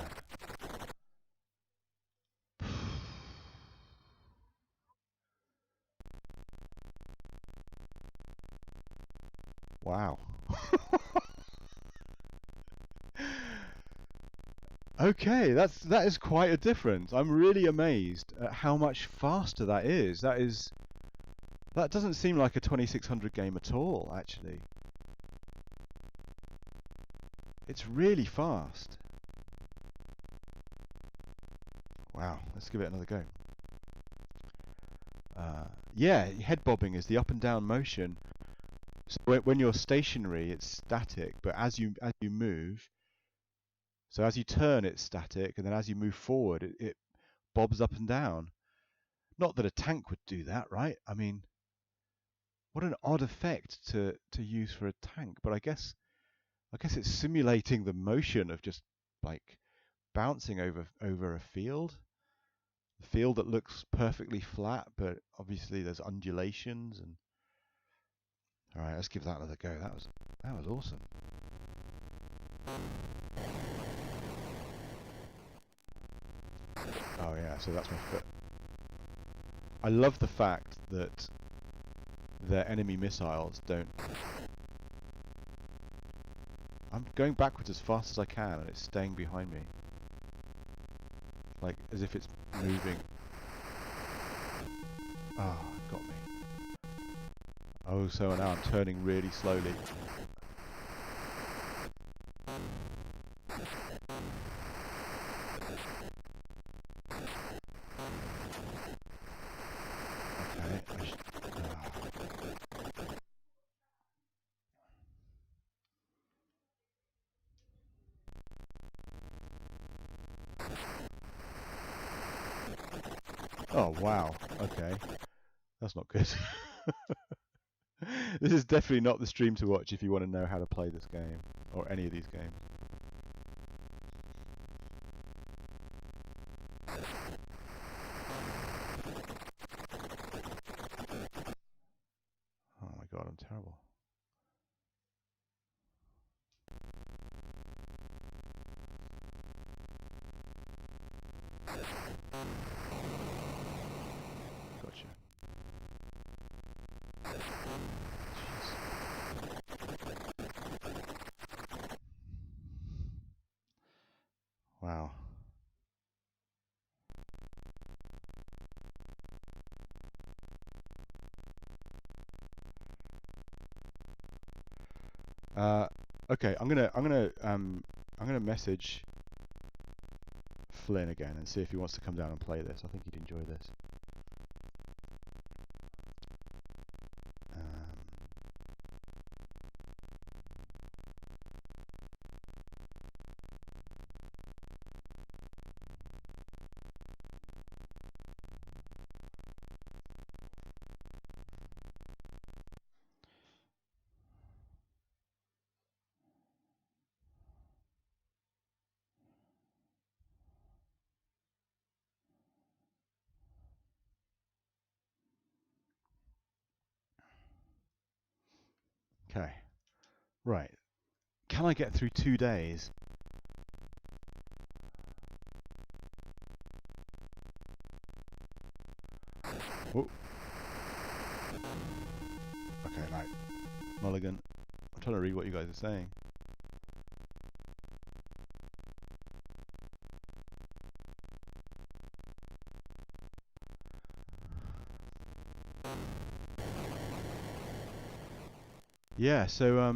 Wow. Okay, that is quite a difference. I'm really amazed at how much faster that is. That doesn't seem like a 2600 game at all, actually. It's really fast. Wow, let's give it another go. Yeah, head bobbing is the up and down motion. So when you're stationary, it's static, but as you move, so as you turn, it's static, and then as you move forward, it bobs up and down. Not that a tank would do that, right? I mean, what an odd effect to use for a tank, but I guess it's simulating the motion of just like bouncing over a field. A field that looks perfectly flat, but obviously there's undulations and. All right, let's give that another go. That was awesome. Oh yeah, so that's my foot. I love the fact that their enemy missiles don't. I'm going backwards as fast as I can, and it's staying behind me, like as if it's moving. Ah, oh, got me. Oh, so now I'm turning really slowly. Oh, wow. Okay. That's not good. This is definitely not the stream to watch if you want to know how to play this game, or any of these games. Oh my god, I'm terrible. Gotcha. Jeez. Wow. Okay, I'm gonna message Flynn again and see if he wants to come down and play this. I think he'd enjoy this. Okay, right. Can I get through 2 days? Oh. Okay, right. Mulligan. I'm trying to read what you guys are saying. Yeah, so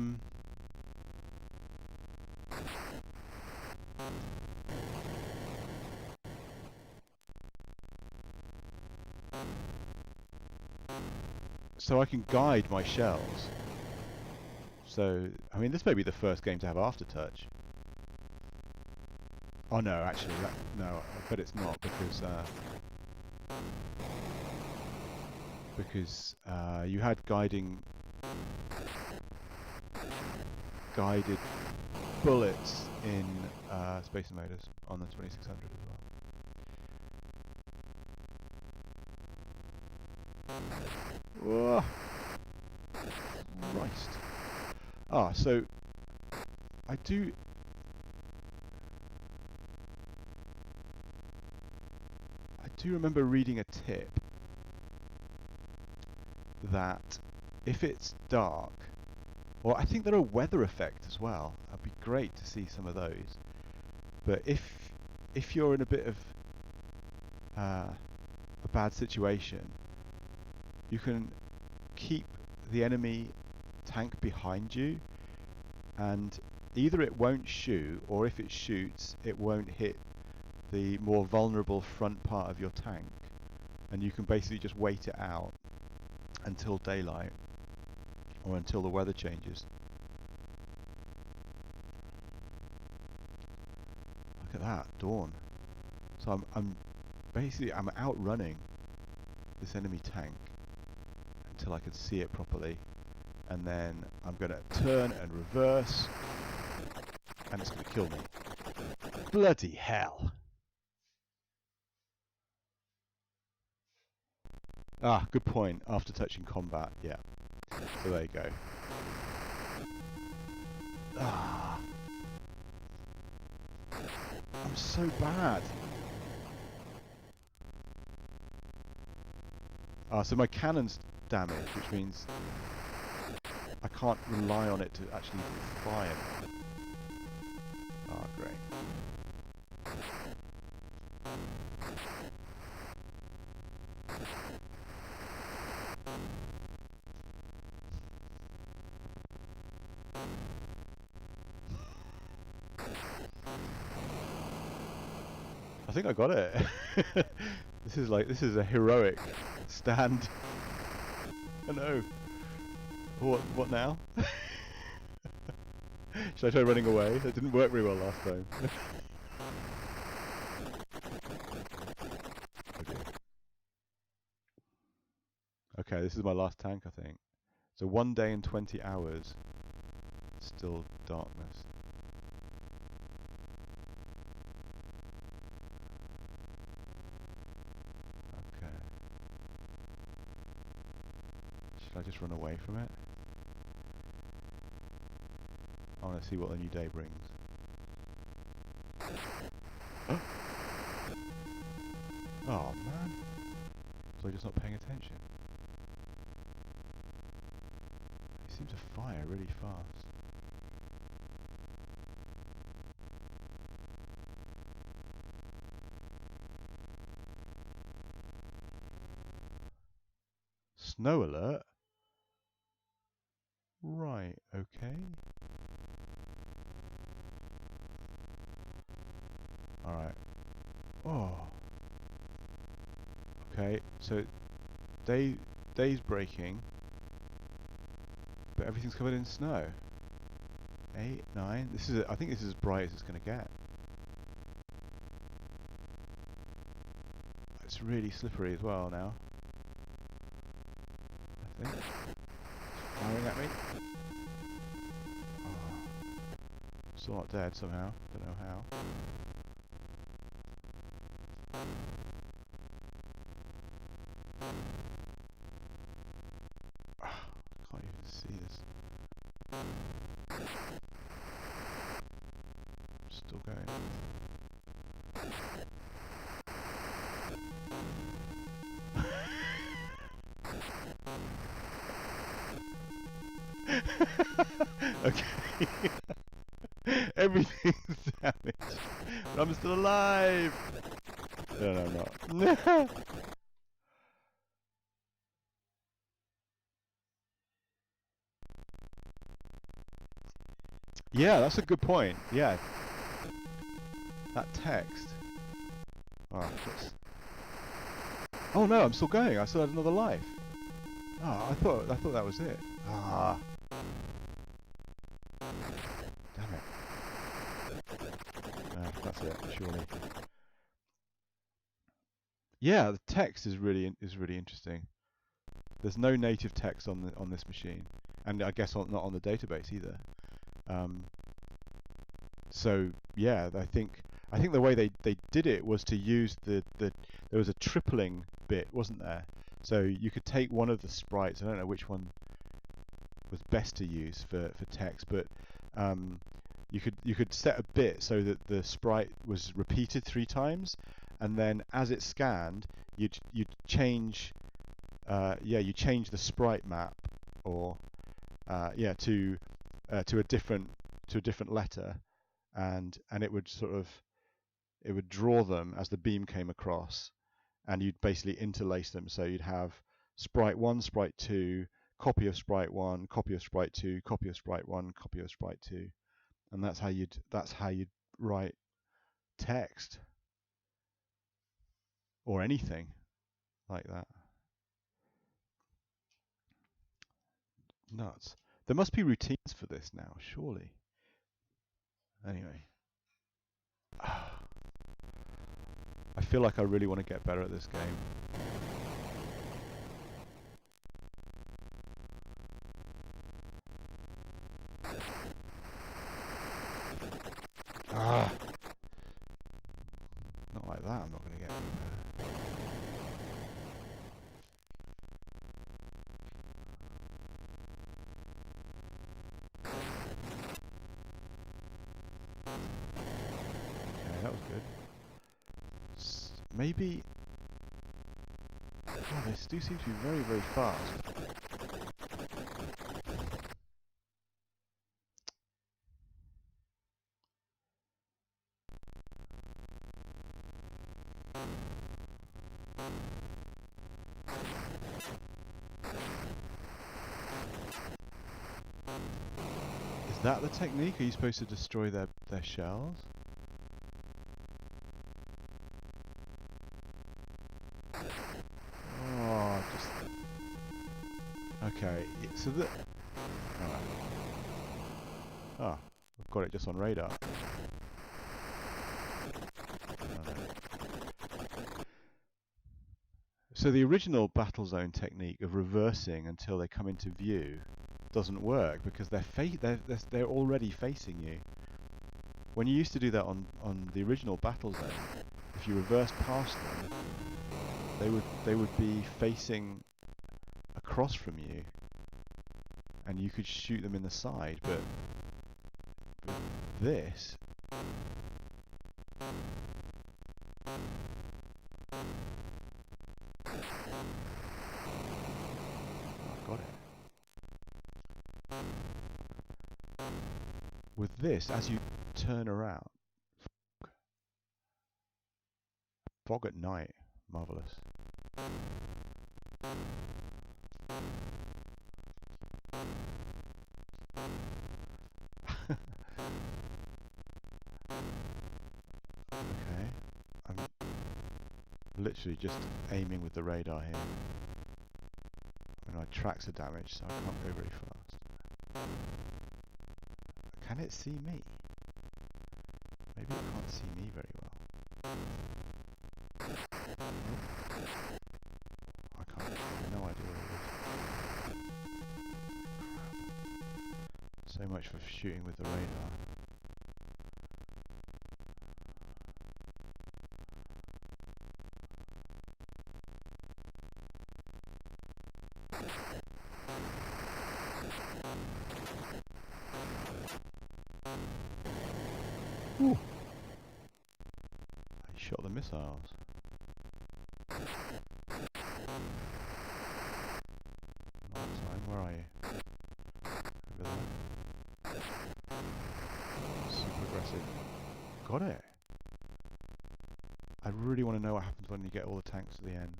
so I can guide my shells. So, I mean, this may be the first game to have aftertouch. Oh no, actually, no, I bet it's not, because you had guided bullets in Space Invaders on the 2600 as well. Whoa. Christ. Ah, so I do remember reading a tip that if it's dark, well, I think there are weather effects as well. It'd be great to see some of those. But if you're in a bit of a bad situation, you can keep the enemy tank behind you, and either it won't shoot, or if it shoots, it won't hit the more vulnerable front part of your tank, and you can basically just wait it out until daylight or until the weather changes. Look at that, dawn. So I'm basically outrunning this enemy tank until I can see it properly, and then I'm going to turn and reverse, and it's going to kill me. Bloody hell. Ah, good point. After touching combat, yeah. So there you go. Ah. I'm so bad. Ah, so my cannon's damaged, which means I can't rely on it to actually fire. Ah, great. I think I got it. This is a heroic stand. Oh no. What now? Should I try running away? That didn't work very well last time. Okay. Okay, this is my last tank, I think. So 1 day and 20 hours. Still darkness. Okay. Should I just run away from it? I want to see what the new day brings. Oh man. Was I just not paying attention? It seems to fire really fast. Snow alert? Right, okay. Alright. Oh. Okay, so day's breaking, but everything's covered in snow. 8, 9. This is I think this is as bright as it's going to get. It's really slippery as well now. I think. It's firing at me. Oh. Still not dead somehow. Don't know how. Can't even see this. Still going. Okay. Everything's damaged. But I'm still alive. No, I'm not. Yeah, that's a good point. Yeah. That text. Oh no, I'm still going. I still had another life. Oh, I thought that was it. Ah. Damn it. That's it, surely. Yeah, the text is really interesting. There's no native text on this machine, and I guess not on the database either. So yeah, I think the way they did it was to use there was a tripling bit, wasn't there? So you could take one of the sprites. I don't know which one was best to use for text, but you could set a bit so that the sprite was repeated 3 times, and then as it scanned, you'd change you change the sprite map or to a different letter, and it would it would draw them as the beam came across, and you'd basically interlace them. So you'd have sprite 1, sprite 2, copy of sprite 1, copy of sprite 2, copy of sprite 1, copy of sprite 2, and that's how you'd write text or anything like that. Nuts. There must be routines for this now, surely. Anyway. I feel like I really want to get better at this game. Ah! Not like that, I'm not going to get anywhere. Okay, that was good. Maybe... Oh, they do seem to be very, very fast. Is that the technique? Are you supposed to destroy their shells? Oh, just... Okay, so that... Alright. Oh, I've got it just on radar. So the original Battlezone technique of reversing until they come into view doesn't work because they're already facing you. When you used to do that on the original Battlezone, if you reverse past them, they would be facing across from you, and you could shoot them in the side. But this. Got it. With this, as you turn around, fog at night, marvelous. Okay, I'm literally just aiming with the radar here. My tracks are damaged, so I can't go very fast. Can it see me? Maybe it can't see me very well. I can't. I have no idea where it is. So much for shooting with the radar. Ooh. I shot the missiles. Time, where are you? Over there. Super aggressive. Got it. I really want to know what happens when you get all the tanks to the end.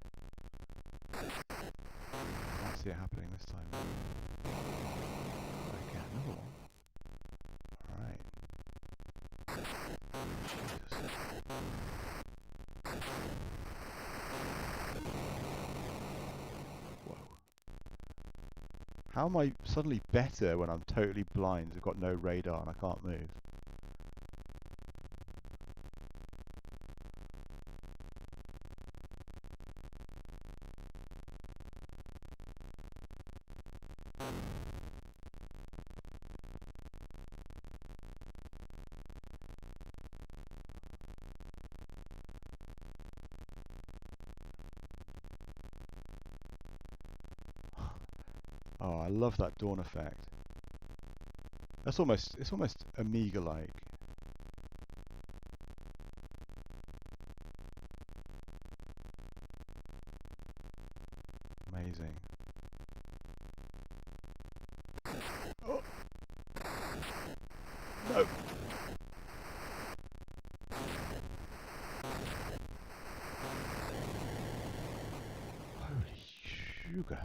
I can't see it happening this time. Okay, another one. Alright. Jesus. Whoa. How am I suddenly better when I'm totally blind, I've got no radar and I can't move? Oh, I love that dawn effect. It's almost Amiga-like. Amazing. Oh. No. Holy sugar.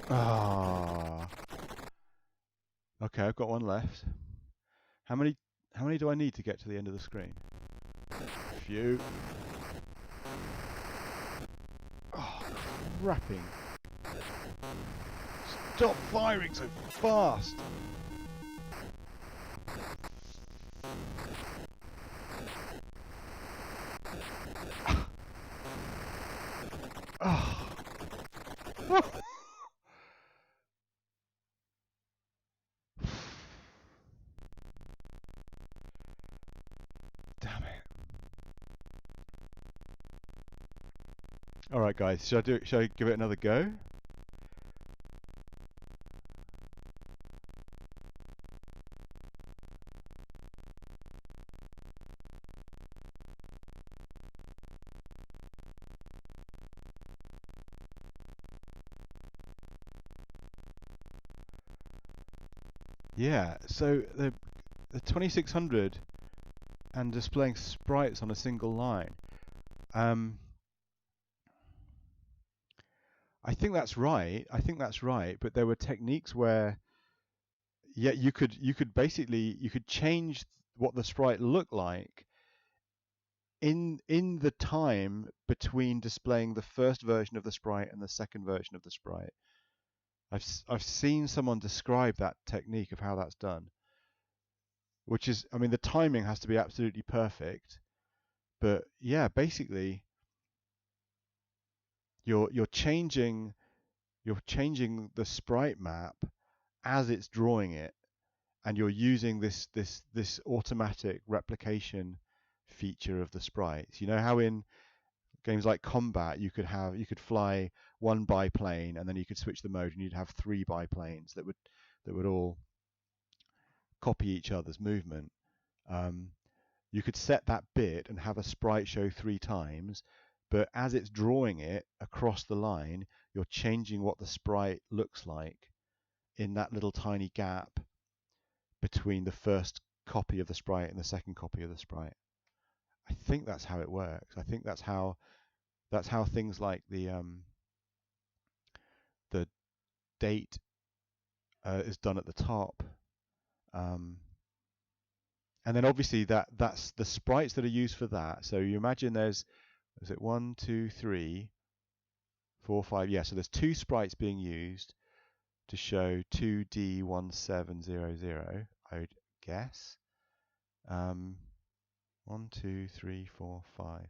Ah. Okay, I've got one left. How many do I need to get to the end of the screen? A few. Oh, crapping. Stop firing so fast. Oh. Damn it. Alright guys, should I give it another go? Yeah, so the 2600 and displaying sprites on a single line. I think that's right. But there were techniques where, yeah, you could change what the sprite looked like in the time between displaying the first version of the sprite and the second version of the sprite. I've seen someone describe that technique of how that's done. which is, I mean, the timing has to be absolutely perfect. But yeah, basically, you're changing the sprite map as it's drawing it, and you're using this automatic replication feature of the sprites. You know how in games like Combat you could fly one biplane and then you could switch the mode and you'd have three biplanes that would all copy each other's movement. You could set that bit and have a sprite show 3 times, but as it's drawing it across the line, you're changing what the sprite looks like in that little tiny gap between the first copy of the sprite and the second copy of the sprite. I think that's how it works. I think that's how things like the date is done at the top. And then obviously that's the sprites that are used for that. So you imagine is it 1, 2, 3, 4, 5? Yeah, so there's 2 sprites being used to show 2D1700, I would guess. 1, 2, 3, 4, 5.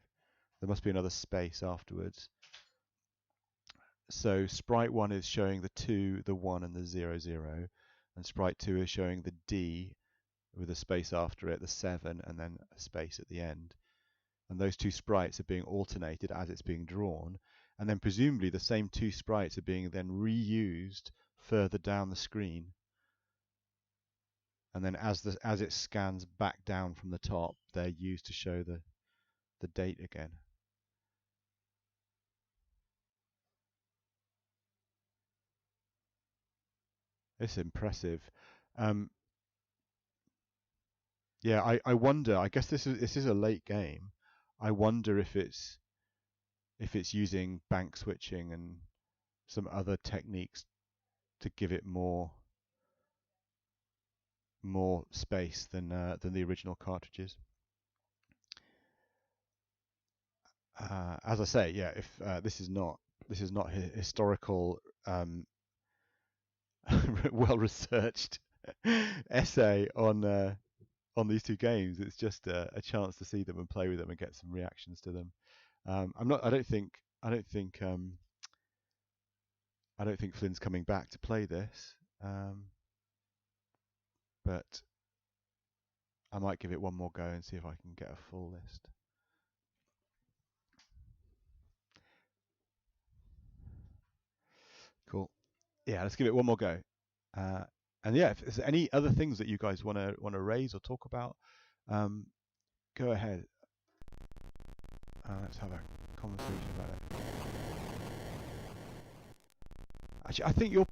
There must be another space afterwards. So sprite 1 is showing the 2, the 1, and the 0, 0. And sprite 2 is showing the D with a space after it, the 7, and then a space at the end. And those 2 sprites are being alternated as it's being drawn. And then presumably the same 2 sprites are being then reused further down the screen. And then as it scans back down from the top, they're used to show the date again. It's impressive. Yeah, I wonder. I guess this is a late game. I wonder if it's using bank switching and some other techniques to give it more space than the original cartridges. As I say, yeah, if this is not historical, well researched essay on these 2 games. It's just a chance to see them and play with them and get some reactions to them. I don't think Flynn's coming back to play this, but I might give it one more go and see if I can get a full list. Cool. Yeah, let's give it one more go. And yeah, if there's any other things that you guys want to raise or talk about, go ahead. Let's have a conversation about it. Actually, I think your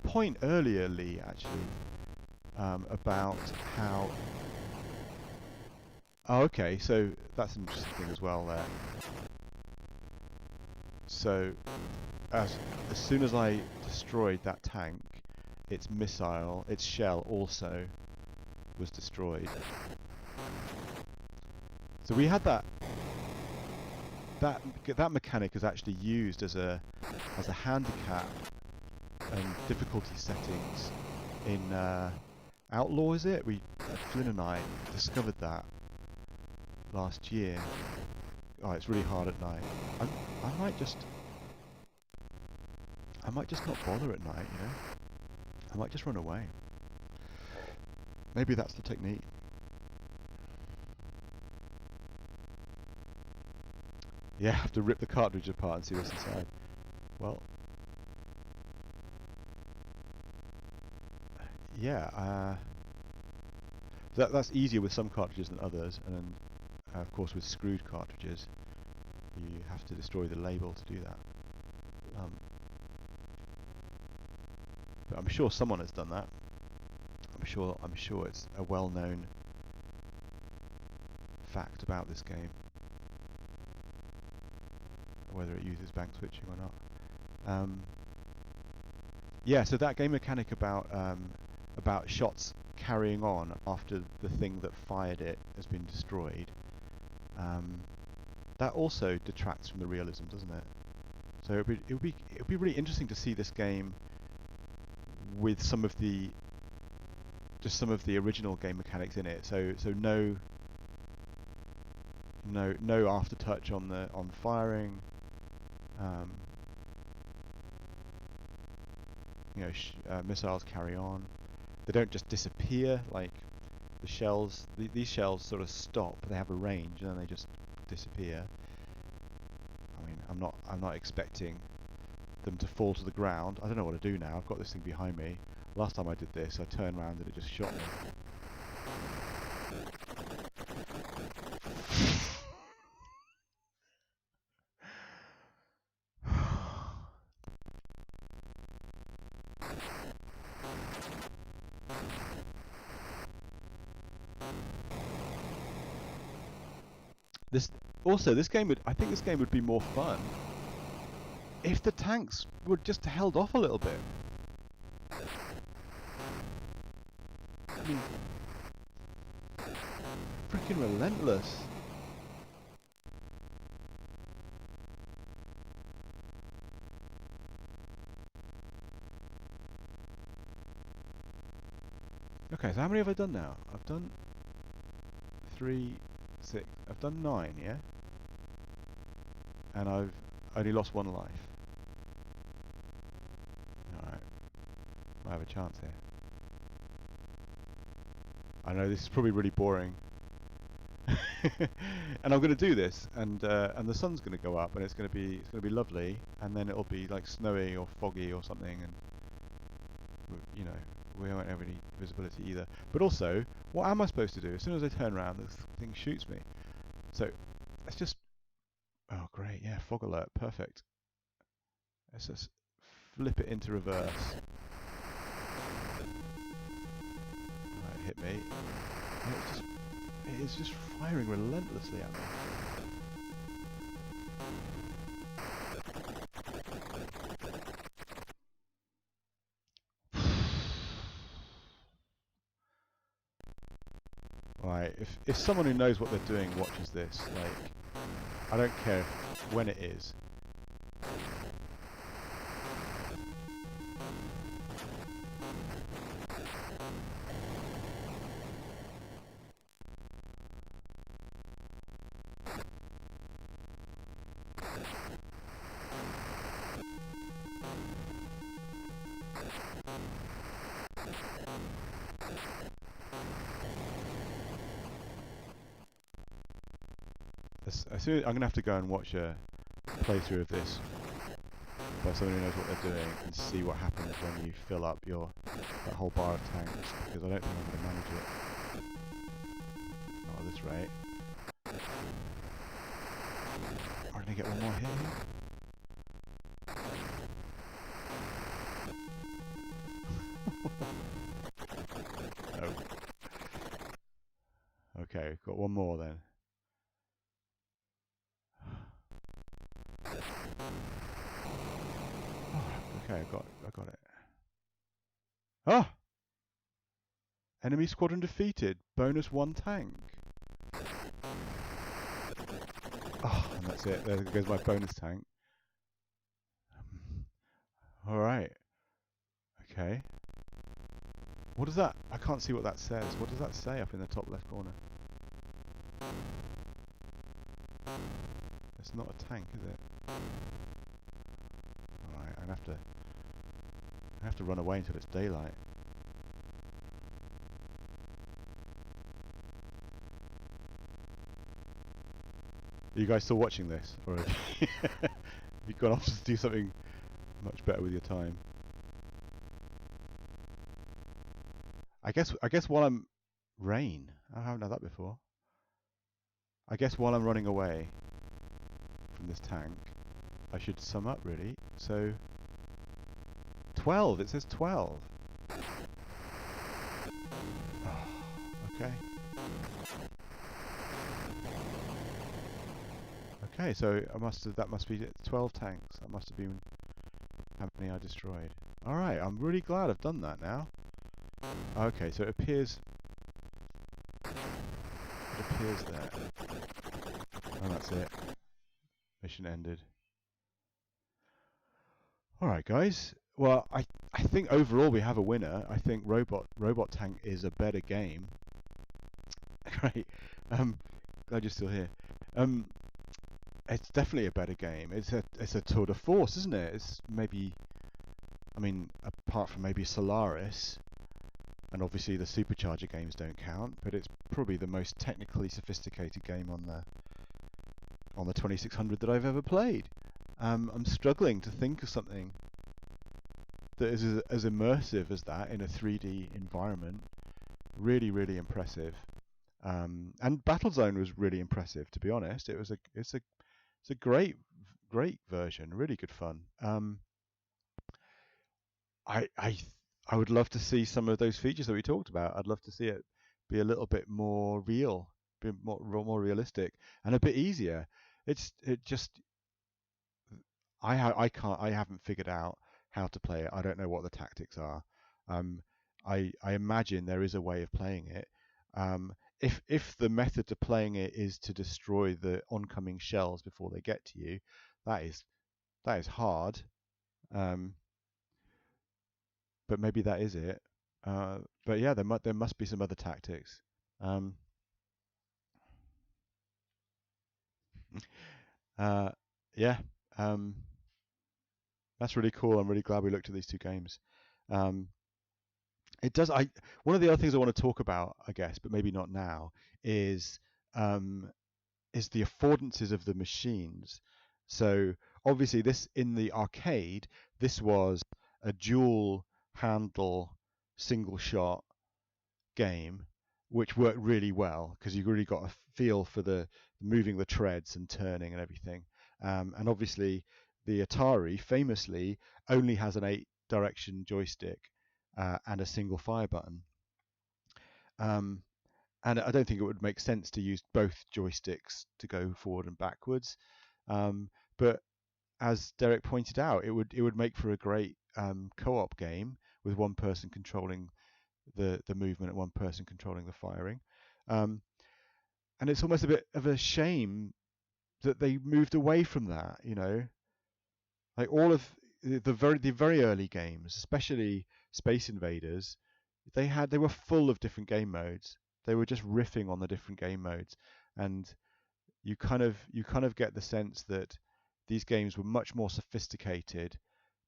point earlier, Lee, actually, about how. Oh, okay. So that's an interesting thing as well there. So as soon as I destroyed that tank, its shell also was destroyed. So we had that mechanic is actually used as a handicap and difficulty settings in Outlaw, is it? Flynn and I discovered that last year. Oh, it's really hard at night. I might just not bother at night, you know. I might just run away. Maybe that's the technique. Yeah, I have to rip the cartridge apart and see what's inside. Well, yeah, that's easier with some cartridges than others, and then, of course, with screwed cartridges, you have to destroy the label to do that. But I'm sure someone has done that. I'm sure it's a well-known fact about this game, whether it uses bank switching or not. Yeah, so that game mechanic about shots carrying on after the thing that fired it has been destroyed, that also detracts from the realism, doesn't it? So it would be really interesting to see this game with some of the just some of the original game mechanics in it. So no aftertouch on firing. You know, missiles carry on. They don't just disappear like the shells. These shells sort of stop. They have a range and then they just disappear. I mean, I'm not expecting them to fall to the ground. I don't know what to do now. I've got this thing behind me. Last time I did this, I turned around and it just shot me. I think this game would be more fun if the tanks would just held off a little bit. I mean, freaking relentless. Okay, so how many have I done now? I've done 3, 6. I've done 9, yeah? And I've only lost 1 life. Alright. I have a chance here. I know this is probably really boring. And I'm going to do this, and the sun's going to go up, and it's going to be lovely, and then it'll be like snowy or foggy or something, and you know, we won't have any visibility either. But also, what am I supposed to do? As soon as I turn around, this thing shoots me. So let's just... Oh, great. Yeah, fog alert. Perfect. Let's just flip it into reverse. Right, hit me. And it is just firing relentlessly at me. Right, if someone who knows what they're doing watches this, like, I don't care when it is. I'm going to have to go and watch a playthrough of this by someone who knows what they're doing and see what happens when you fill up that whole bar of tanks, because I don't think I'm going to manage it. Not at this rate. Am I going to get one more hit here? Oh. Okay, got one more then. Okay, I got it. Ah! Enemy squadron defeated. Bonus 1 tank. Oh, and that's it. There goes my bonus tank. Alright. Okay. What does that... I can't see what that says. What does that say up in the top left corner? It's not a tank, is it? Alright, I have to run away until it's daylight. Are you guys still watching this? Or have you gone off to do something much better with your time? I guess while I'm... Rain? I haven't done that before. I guess while I'm running away from this tank, I should sum up really. So 12, it says 12. Oh, okay. Okay, so that must be 12 tanks. That must have been how many I destroyed. Alright, I'm really glad I've done that now. Okay, so it appears there. And that's it. Mission ended. All right, guys. Well, I think overall we have a winner. I think Robot Tank is a better game. Great. Glad you're still here. Um, it's definitely a better game. It's a tour de force, isn't it? It's maybe, I mean, apart from maybe Solaris, and obviously the supercharger games don't count, but it's probably the most technically sophisticated game on the 2600 that I've ever played. I'm struggling to think of something that is as immersive as that in a 3D environment. Really, really impressive. And Battlezone was really impressive, to be honest. It's a great version, really good fun. I I I would love to see some of those features that we talked about. I'd love to see it be a little bit more real, be more realistic, and a bit easier. It just I haven't figured out how to play it. I don't know what the tactics are. Um, I imagine there is a way of playing it. If the method to playing it is to destroy the oncoming shells before they get to you, that is hard. Um, but maybe that is it. But yeah, there must be some other tactics. Um, uh, yeah, um, that's really cool. I'm really glad we looked at these two games. Um, it does. One of the other things I want to talk about, I guess, but maybe not now, is um, the affordances of the machines. So obviously, this in the arcade, this was a dual handle, single shot game, which worked really well because you really got a feel for the moving the treads and turning and everything. And obviously, the Atari famously only has an 8-direction joystick and a single fire button. Um, and I don't think it would make sense to use both joysticks to go forward and backwards. But as Derek pointed out, it would make for a great co-op game with one person controlling the movement and one person controlling the firing. Um, and it's almost a bit of a shame that they moved away from that. Like all of the very early games, especially Space Invaders, they were full of different game modes. They were just riffing on the different game modes, and you kind of get the sense that these games were much more sophisticated,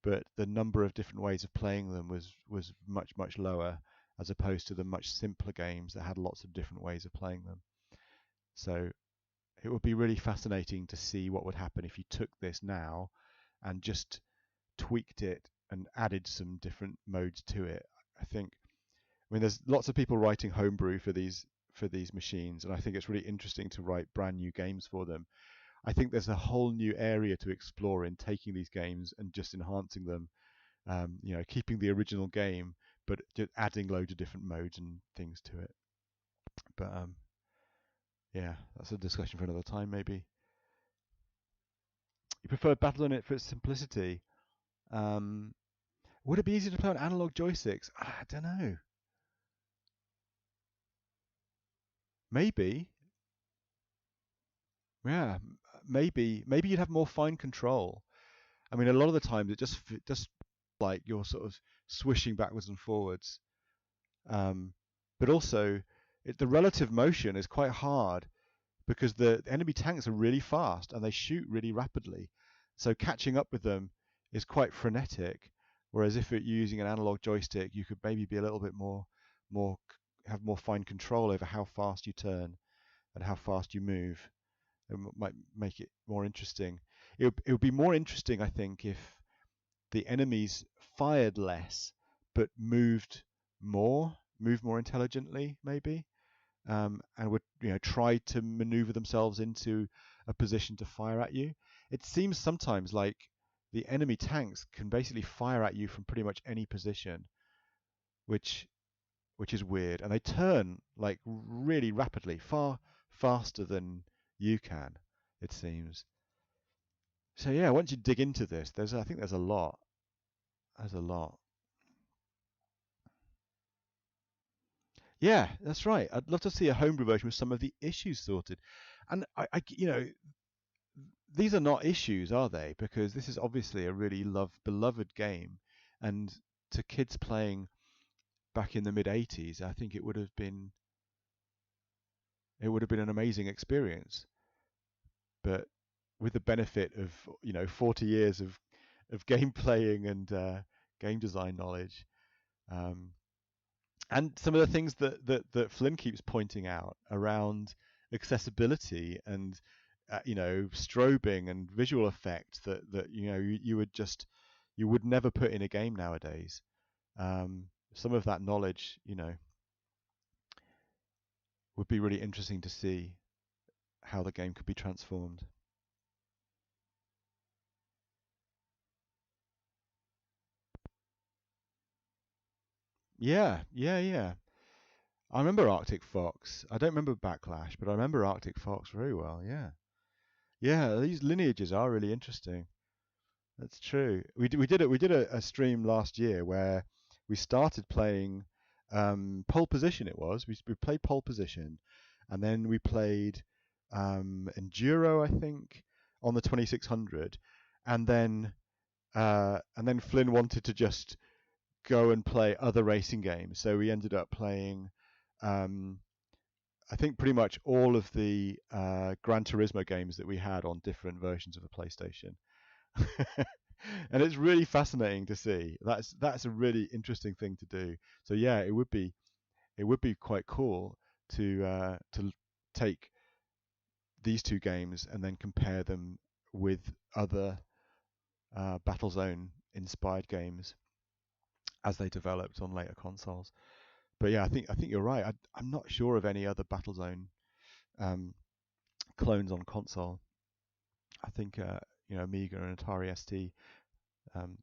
but the number of different ways of playing them was much lower, as opposed to the much simpler games that had lots of different ways of playing them. So it would be really fascinating to see what would happen if you took this now and just tweaked it and added some different modes to it. I mean, there's lots of people writing homebrew for these machines, and I think it's really interesting to write brand new games for them. I think there's a whole new area to explore in taking these games and just enhancing them. Keeping the original game, but just adding loads of different modes and things to it. But yeah, that's a discussion for another time, maybe. You prefer Battle.net for its simplicity. Um, would it be easier to play on analog joysticks? I don't know. Maybe. Yeah, maybe you'd have more fine control. I mean, a lot of the times it just like you're sort of swishing backwards and forwards. But also, the relative motion is quite hard because the enemy tanks are really fast and they shoot really rapidly. So catching up with them is quite frenetic. Whereas if you're using an analog joystick, you could maybe be a little bit more have more fine control over how fast you turn and how fast you move. It might make it more interesting. It would be more interesting, I think, if the enemies fired less but moved more intelligently, maybe, and would try to maneuver themselves into a position to fire at you. It seems sometimes like the enemy tanks can basically fire at you from pretty much any position, which is weird, and they turn like really rapidly, far faster than you can, it seems. So yeah, once you dig into this, I think there's a lot. There's a lot. Yeah, that's right. I'd love to see a homebrew version with some of the issues sorted. And I these are not issues, are they? Because this is obviously a really beloved game, and to kids playing back in the mid '80s, I think it would have been an amazing experience. But with the benefit of 40 years of game playing and game design knowledge, um, and some of the things that Flynn keeps pointing out around accessibility and strobing and visual effect that you would never put in a game nowadays. Some of that knowledge, would be really interesting to see how the game could be transformed. Yeah, yeah, yeah. I remember Arctic Fox. I don't remember Backlash, but I remember Arctic Fox very well. Yeah, yeah. These lineages are really interesting. That's true. We did a stream last year where we started playing Pole Position. It was we played Pole Position, and then we played Enduro, I think, on the 2600, and then Flynn wanted to just go and play other racing games, so we ended up playing um, I think pretty much all of the Gran Turismo games that we had on different versions of the PlayStation. And it's really fascinating to see. That's a really interesting thing to do. So yeah, it would be quite cool to take these two games and then compare them with other Battlezone inspired games as they developed on later consoles. But yeah, I think you're right. I'm not sure of any other Battlezone um, clones on console. I think Amiga and Atari ST.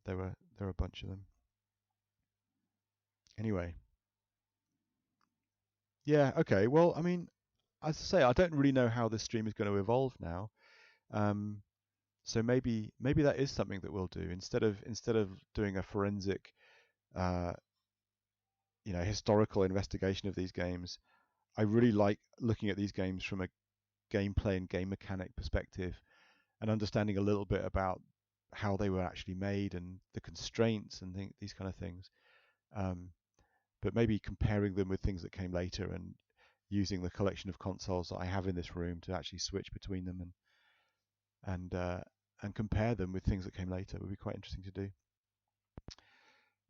There were a bunch of them. Anyway, yeah, okay. Well, I mean, as I say, I don't really know how this stream is going to evolve now. Um, so maybe that is something that we'll do instead of doing a forensic, uh, historical investigation of these games. I really like looking at these games from a gameplay and game mechanic perspective and understanding a little bit about how they were actually made and the constraints and these kind of things. Um, but maybe comparing them with things that came later and using the collection of consoles that I have in this room to actually switch between them and uh, and compare them with things that came later would be quite interesting to do.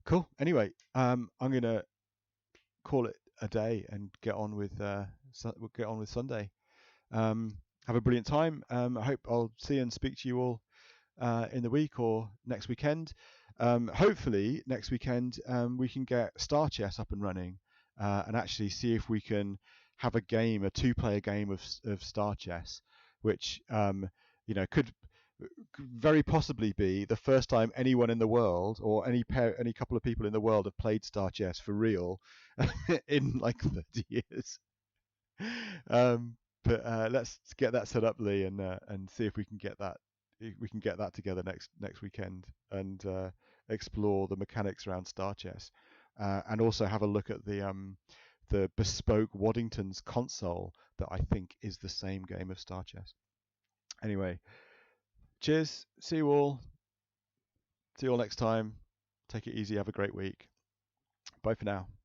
Cool. Anyway, I'm gonna call it a day and get on with Sunday. Have a brilliant time. I hope I'll see and speak to you all in the week or next weekend. Hopefully next weekend we can get Star Chess up and running and actually see if we can have a two-player game of Star Chess, which could very possibly be the first time anyone in the world or any couple of people in the world have played Star Chess for real in like 30 years. Um, but let's get that set up, Lee, and see if we can get that together next weekend and explore the mechanics around Star Chess, and also have a look at the bespoke Waddington's console that I think is the same game of Star Chess. Anyway, cheers. See you all. See you all next time. Take it easy. Have a great week. Bye for now.